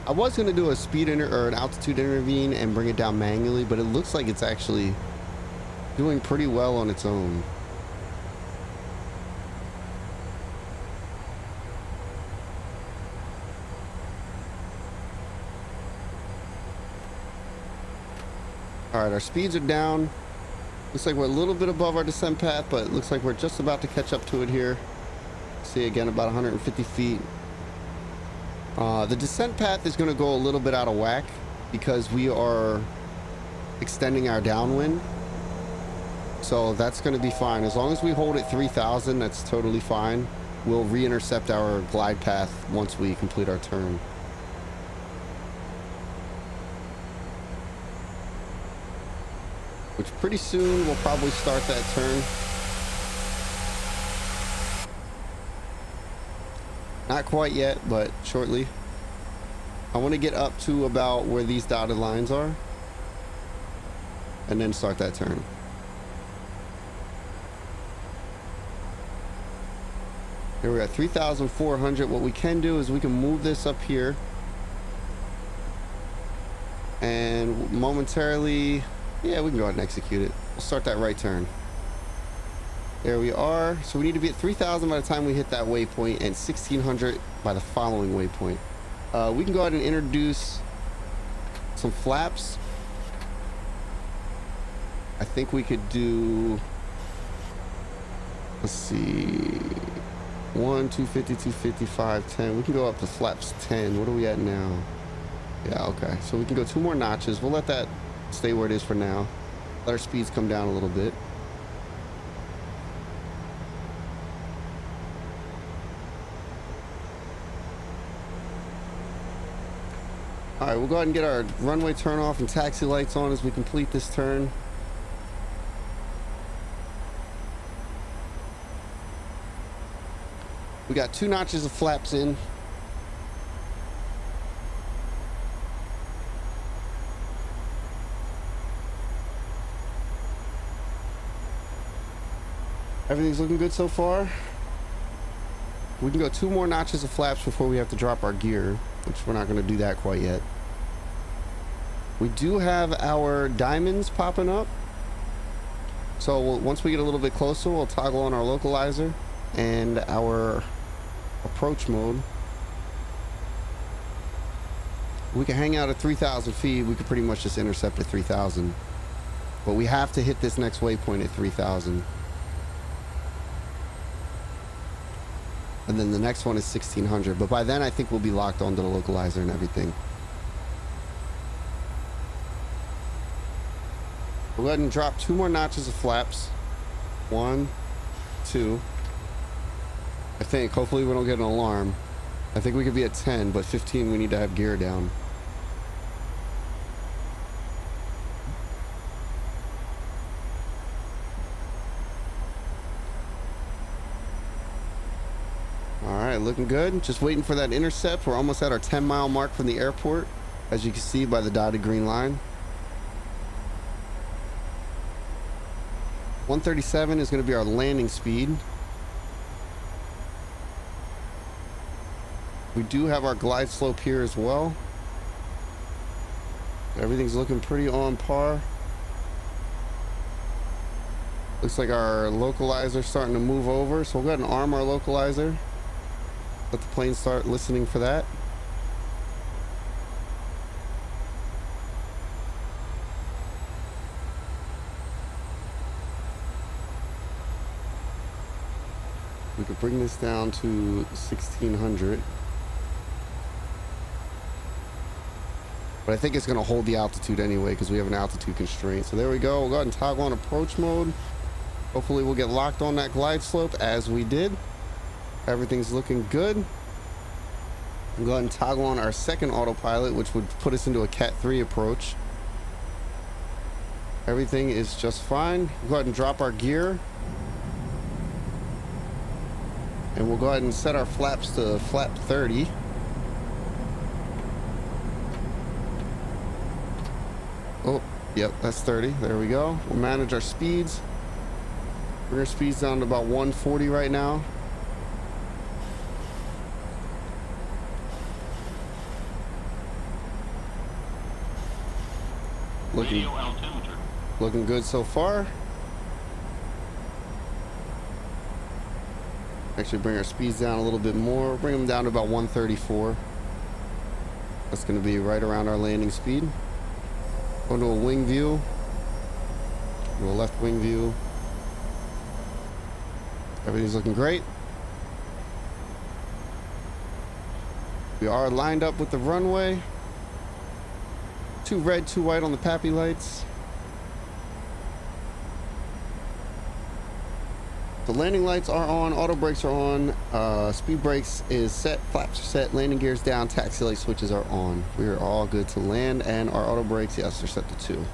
I was going to do a speed or an altitude intervene and bring it down manually, but it looks like it's actually doing pretty well on its own. All right, our speeds are down. Looks like we're a little bit above our descent path, but it looks like we're just about to catch up to it here. See, again, about 150 feet. The descent path is going to go a little bit out of whack because we are extending our downwind. So that's going to be fine. As long as we hold at 3,000, that's totally fine. We'll re-intercept our glide path once we complete our turn. Which pretty soon we'll probably start that turn. Not quite yet, but shortly. I want to get up to about where these dotted lines are and then start that turn. Here we're at 3,400. What we can do is we can move this up here and momentarily, yeah, we can go ahead and execute it. We'll start that right turn. There we are. So we need to be at 3,000 by the time we hit that waypoint and 1,600 by the following waypoint. We can go ahead and introduce some flaps. I think we could do, let's see, 1, 250, 255, 10. We can go up to flaps 10. What are we at now? Yeah, okay. So we can go 2 more notches. We'll let that stay where it is for now. Let our speeds come down a little bit. All right, we'll go ahead and get our runway turn off and taxi lights on as we complete this turn. We got 2 notches of flaps in. Everything's looking good so far. We can go 2 more notches of flaps before we have to drop our gear, which we're not going to do that quite yet. We do have our diamonds popping up. So once we get a little bit closer, we'll toggle on our localizer and our approach mode. We can hang out at 3,000 feet. We could pretty much just intercept at 3,000. But we have to hit this next waypoint at 3,000. And then the next one is 1,600. But by then, I think we'll be locked onto the localizer and everything. We'll go ahead and drop 2 more notches of flaps. 1, 2. I think. Hopefully we don't get an alarm. I think we could be at 10, but 15 we need to have gear down. Alright, looking good. Just waiting for that intercept. We're almost at our 10-mile mark from the airport, as you can see by the dotted green line. 137 is going to be our landing speed. We do have our glide slope here as well. Everything's looking pretty on par. Looks like our localizer's starting to move over, so we'll go ahead and arm our localizer. Let the plane start listening for that. We could bring this down to 1,600. But I think it's going to hold the altitude anyway because we have an altitude constraint. So there we go. We'll go ahead and toggle on approach mode. Hopefully we'll get locked on that glide slope as we did. Everything's looking good. We'll go ahead and toggle on our second autopilot, which would put us into a Cat 3 approach. Everything is just fine. We'll go ahead and drop our gear. And we'll go ahead and set our flaps to flap 30. Oh, yep, that's 30. There we go. We'll manage our speeds. Bring our speeds down to about 140 right now. Looking good so far. Actually bring our speeds down a little bit more. Bring them down to about 134. That's going to be right around our landing speed. Go to a wing view. Do a left wing view. Everything's looking great. We are lined up with the runway. 2 red, 2 white on the PAPI lights. So landing lights are on, auto brakes are on, speed brakes is set, flaps are set, landing gears down, taxi light switches are on. We are all good to land, and our auto brakes, yes, they're set to 2.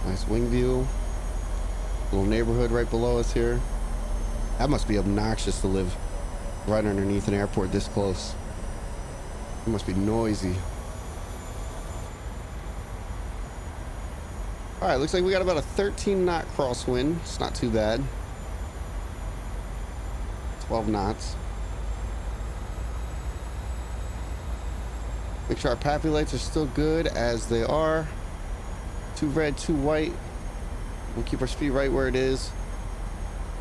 Nice wing view. Little neighborhood right below us here. That must be obnoxious to live right underneath an airport this close. It must be noisy. All right, looks like we got about a 13 knot crosswind. It's not too bad. 12 knots. Make sure our PAPI lights are still good as they are. 2 red, 2 white. We'll keep our speed right where it is.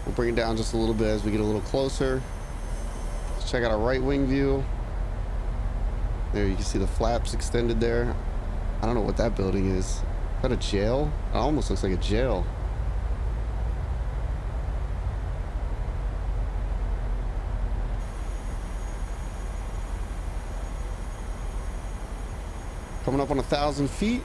We'll bring it down just a little bit as we get a little closer. Let's check out our right wing view. There, you can see the flaps extended there. I don't know what that building is. Is that a jail? It almost looks like a jail. Coming up on 1,000 feet.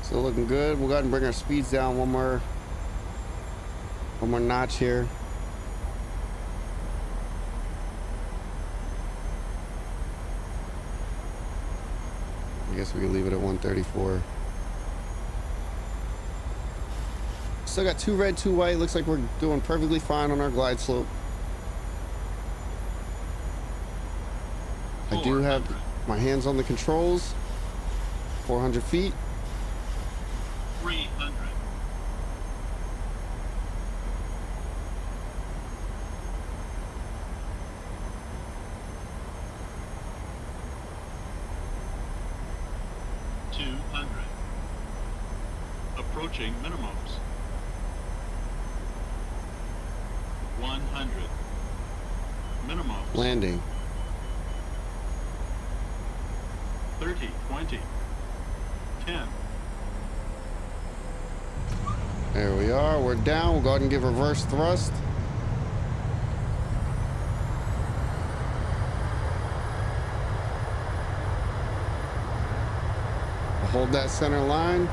Still looking good. We'll go ahead and bring our speeds down one more notch here. I guess we can leave it at 134. Still got 2 red, 2 white. Looks like we're doing perfectly fine on our glide slope. I do have my hands on the controls. 400 feet. 300. 200. Approaching minimums. 100. Minimums. Landing. 30, 20. 10. There we are. We're down. We'll go ahead and give reverse thrust. Hold that center line.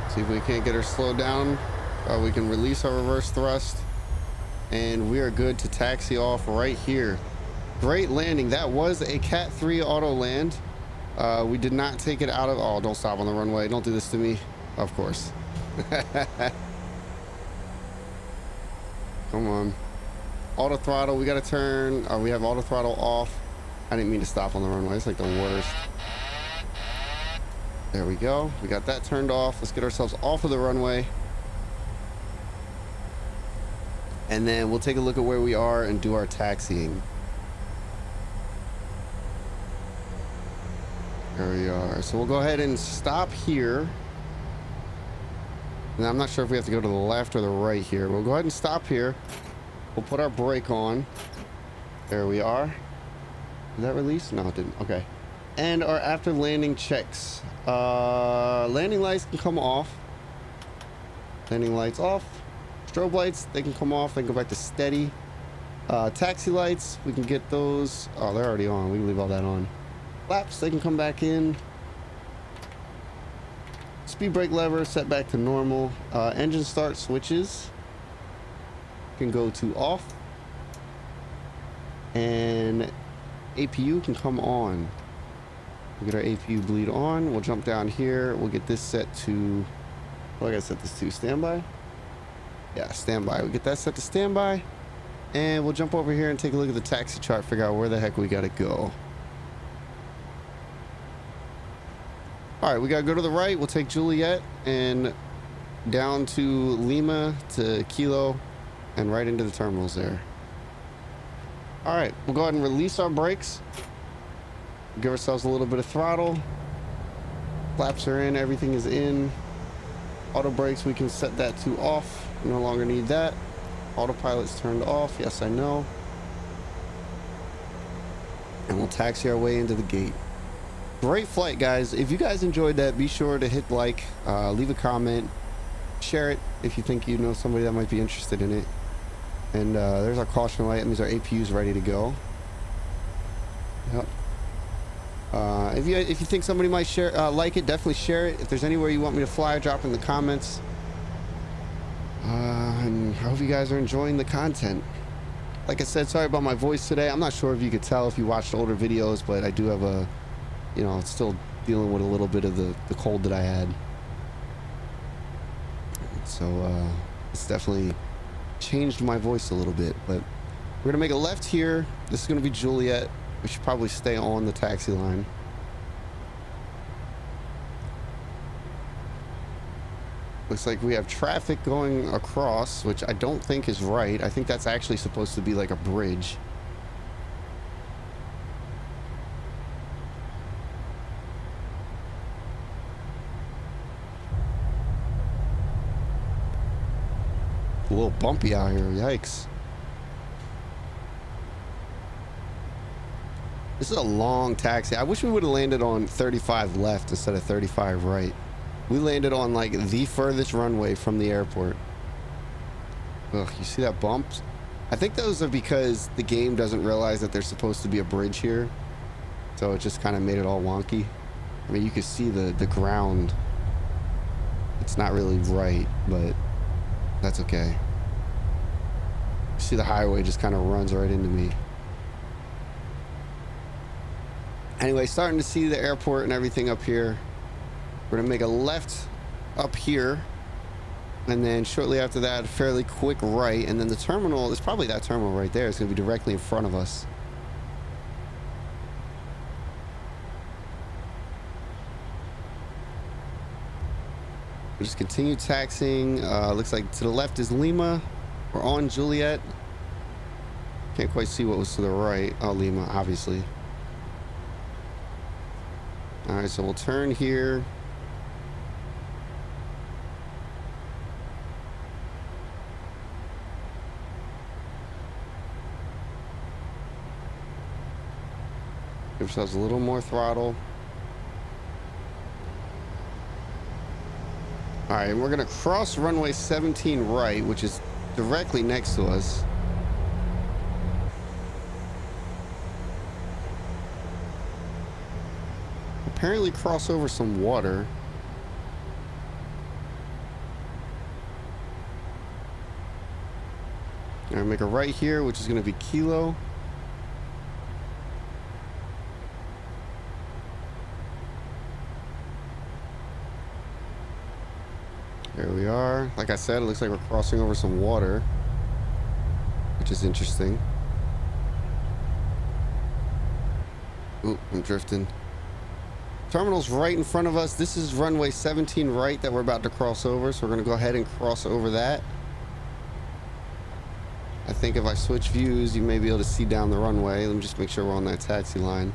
See if we can't get her slowed down. We can release our reverse thrust. And we are good to taxi off right here. Great landing. That was a Cat 3 auto land. We did not take it out of... Oh, don't stop on the runway. Don't do this to me. Of course. Come on. Auto throttle. We got to turn... we have auto throttle off. I didn't mean to stop on the runway. It's like the worst. There we go. We got that turned off. Let's get ourselves off of the runway. And then we'll take a look at where we are and do our taxiing. There we are. So we'll go ahead and stop here. And I'm not sure if we have to go to the left or the right here. We'll go ahead and stop here. We'll put our brake on. There we are. Did that release? No, it didn't. Okay. And our after landing checks. Landing lights can come off. Landing lights off. Strobe lights, they can come off. They can go back to steady. Taxi lights, we can get those. Oh, they're already on. We can leave all that on. Lapse, they can come back in. Speed brake lever set back to normal. Engine start switches can go to off. And APU can come on. We'll get our APU bleed on. We'll jump down here. We'll get this set to... What do I gotta set this to? Standby? Yeah, standby. We get that set to standby. And we'll jump over here and take a look at the taxi chart, figure out where the heck we gotta go. All right, we gotta go to the right. We'll take Juliet and down to Lima to Kilo and right into the terminals there. All right, we'll go ahead and release our brakes. Give ourselves a little bit of throttle. Flaps are in, everything is in. Auto brakes, we can set that to off. No longer need that. Autopilot's turned off. Yes, I know. And we'll taxi our way into the gate. Great flight, guys. If you guys enjoyed that, be sure to hit like, leave a comment, share it if you think you know somebody that might be interested in it. And there's our caution light. That means our APU's ready to go. Yep. If you think somebody might share like it, definitely share it. If there's anywhere you want me to fly, drop in the comments. And I hope you guys are enjoying the content. Like I said, sorry about my voice today. I'm not sure if you could tell if you watched older videos, but I do have a, you know, still dealing with a little bit of the cold that I had. So it's definitely changed my voice a little bit. But we're gonna make a left here. This is gonna be Juliet. We should probably stay on the taxi line. Looks like we have traffic going across, which I don't think is right. I think that's actually supposed to be like a bridge. A little bumpy out here, yikes. This is a long taxi. I wish we would have landed on 35 left instead of 35 right. We landed on like the furthest runway from the airport. Ugh, you see that bump? I think those are because the game doesn't realize that there's supposed to be a bridge here. So it just kind of made it all wonky. I mean, you can see the ground. It's not really right, but that's okay. You see the highway just kind of runs right into me. Anyway, starting to see the airport and everything up here. We're gonna make a left up here, and then shortly after that, a fairly quick right, and then the terminal is probably that terminal right there. It's gonna be directly in front of us. We'll just continue taxiing. Looks like to the left is Lima. We're on Juliet. Can't quite see what was to the right. Oh, Lima, obviously. All right, so we'll turn here. Give ourselves a little more throttle. All right, we're gonna cross runway 17 right, which is directly next to us. Apparently cross over some water. All right, make a right here, which is gonna be Kilo. There we are. Like I said, it looks like we're crossing over some water, which is interesting. Ooh, I'm drifting. Terminal's right in front of us. This is runway 17 right that we're about to cross over, so we're going to go ahead and cross over that. I think if I switch views, you may be able to see down the runway. Let me just make sure we're on that taxi line.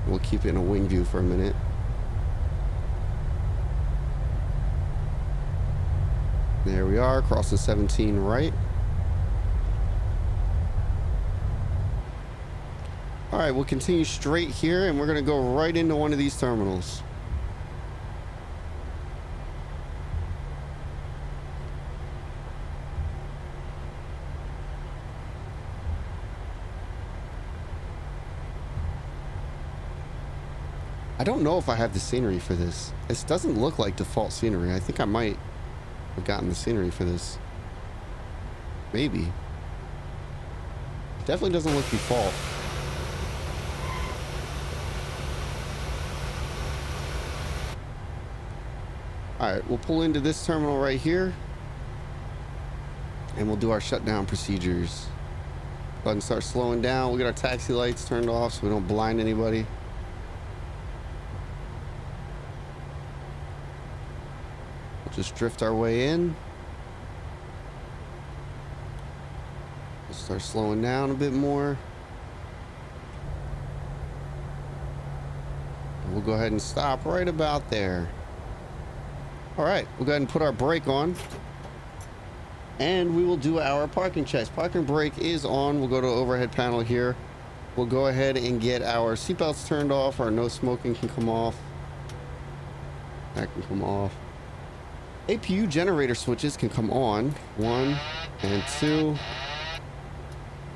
We'll keep it in a wing view for a minute. There we are, crossing 17 right. All right, we'll continue straight here, and we're going to go right into one of these terminals. I don't know if I have the scenery for this. This doesn't look like default scenery. I think I might have gotten the scenery for this. Maybe. Definitely doesn't look default. All right, we'll pull into this terminal right here, and we'll do our shutdown procedures. Go ahead and start slowing down. We'll get our taxi lights turned off so we don't blind anybody. We'll just drift our way in. We'll start slowing down a bit more. We'll go ahead and stop right about there. All right, we'll go ahead and put our brake on. And we will do our parking checks. Parking brake is on. We'll go to overhead panel here. We'll go ahead and get our seatbelts turned off. Our no smoking can come off. That can come off. APU generator switches can come on. 1 and 2.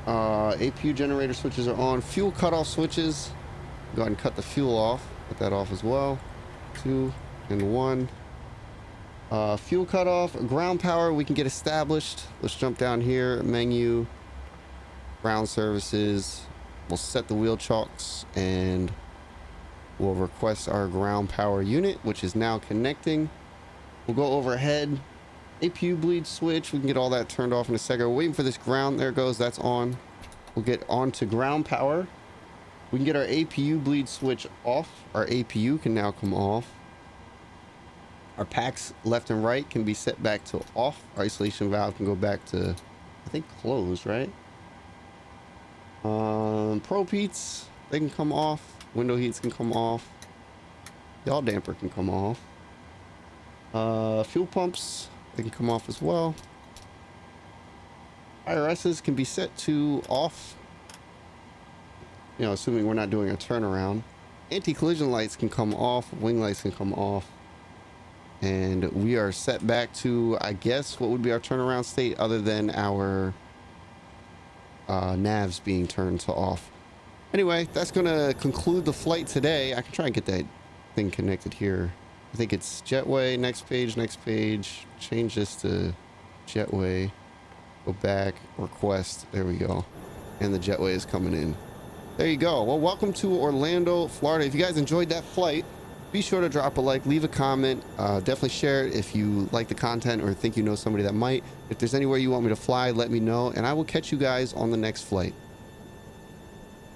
APU generator switches are on. Fuel cutoff switches. Go ahead and cut the fuel off. Put that off as well. 2 and 1. Fuel cutoff. Ground power we can get established. Let's jump down here. Menu. Ground services. We'll set the wheel chocks and we'll request our ground power unit, which is now connecting. We'll go overhead. APU bleed switch. We can get all that turned off in a second. We're waiting for this ground. There it goes. That's on. We'll get on to ground power. We can get our APU bleed switch off. Our APU can now come off. Our packs left and right can be set back to off. Our isolation valve can go back to, I think, closed, right? Pro heats, they can come off. Window heats can come off. Yaw damper can come off. Fuel pumps, they can come off as well. IRSs can be set to off. You know, assuming we're not doing a turnaround. Anti-collision lights can come off. Wing lights can come off. And we are set back to, I guess, what would be our turnaround state other than our navs being turned to off. Anyway, that's going to conclude the flight today. I can try and get that thing connected here. I think it's jetway, next page, change this to jetway, go back, request, there we go. And the jetway is coming in. There you go. Well, welcome to Orlando, Florida. If you guys enjoyed that flight, be sure to drop a like, leave a comment, definitely share it if you like the content or think you know somebody that might. If there's anywhere you want me to fly, let me know, and I will catch you guys on the next flight.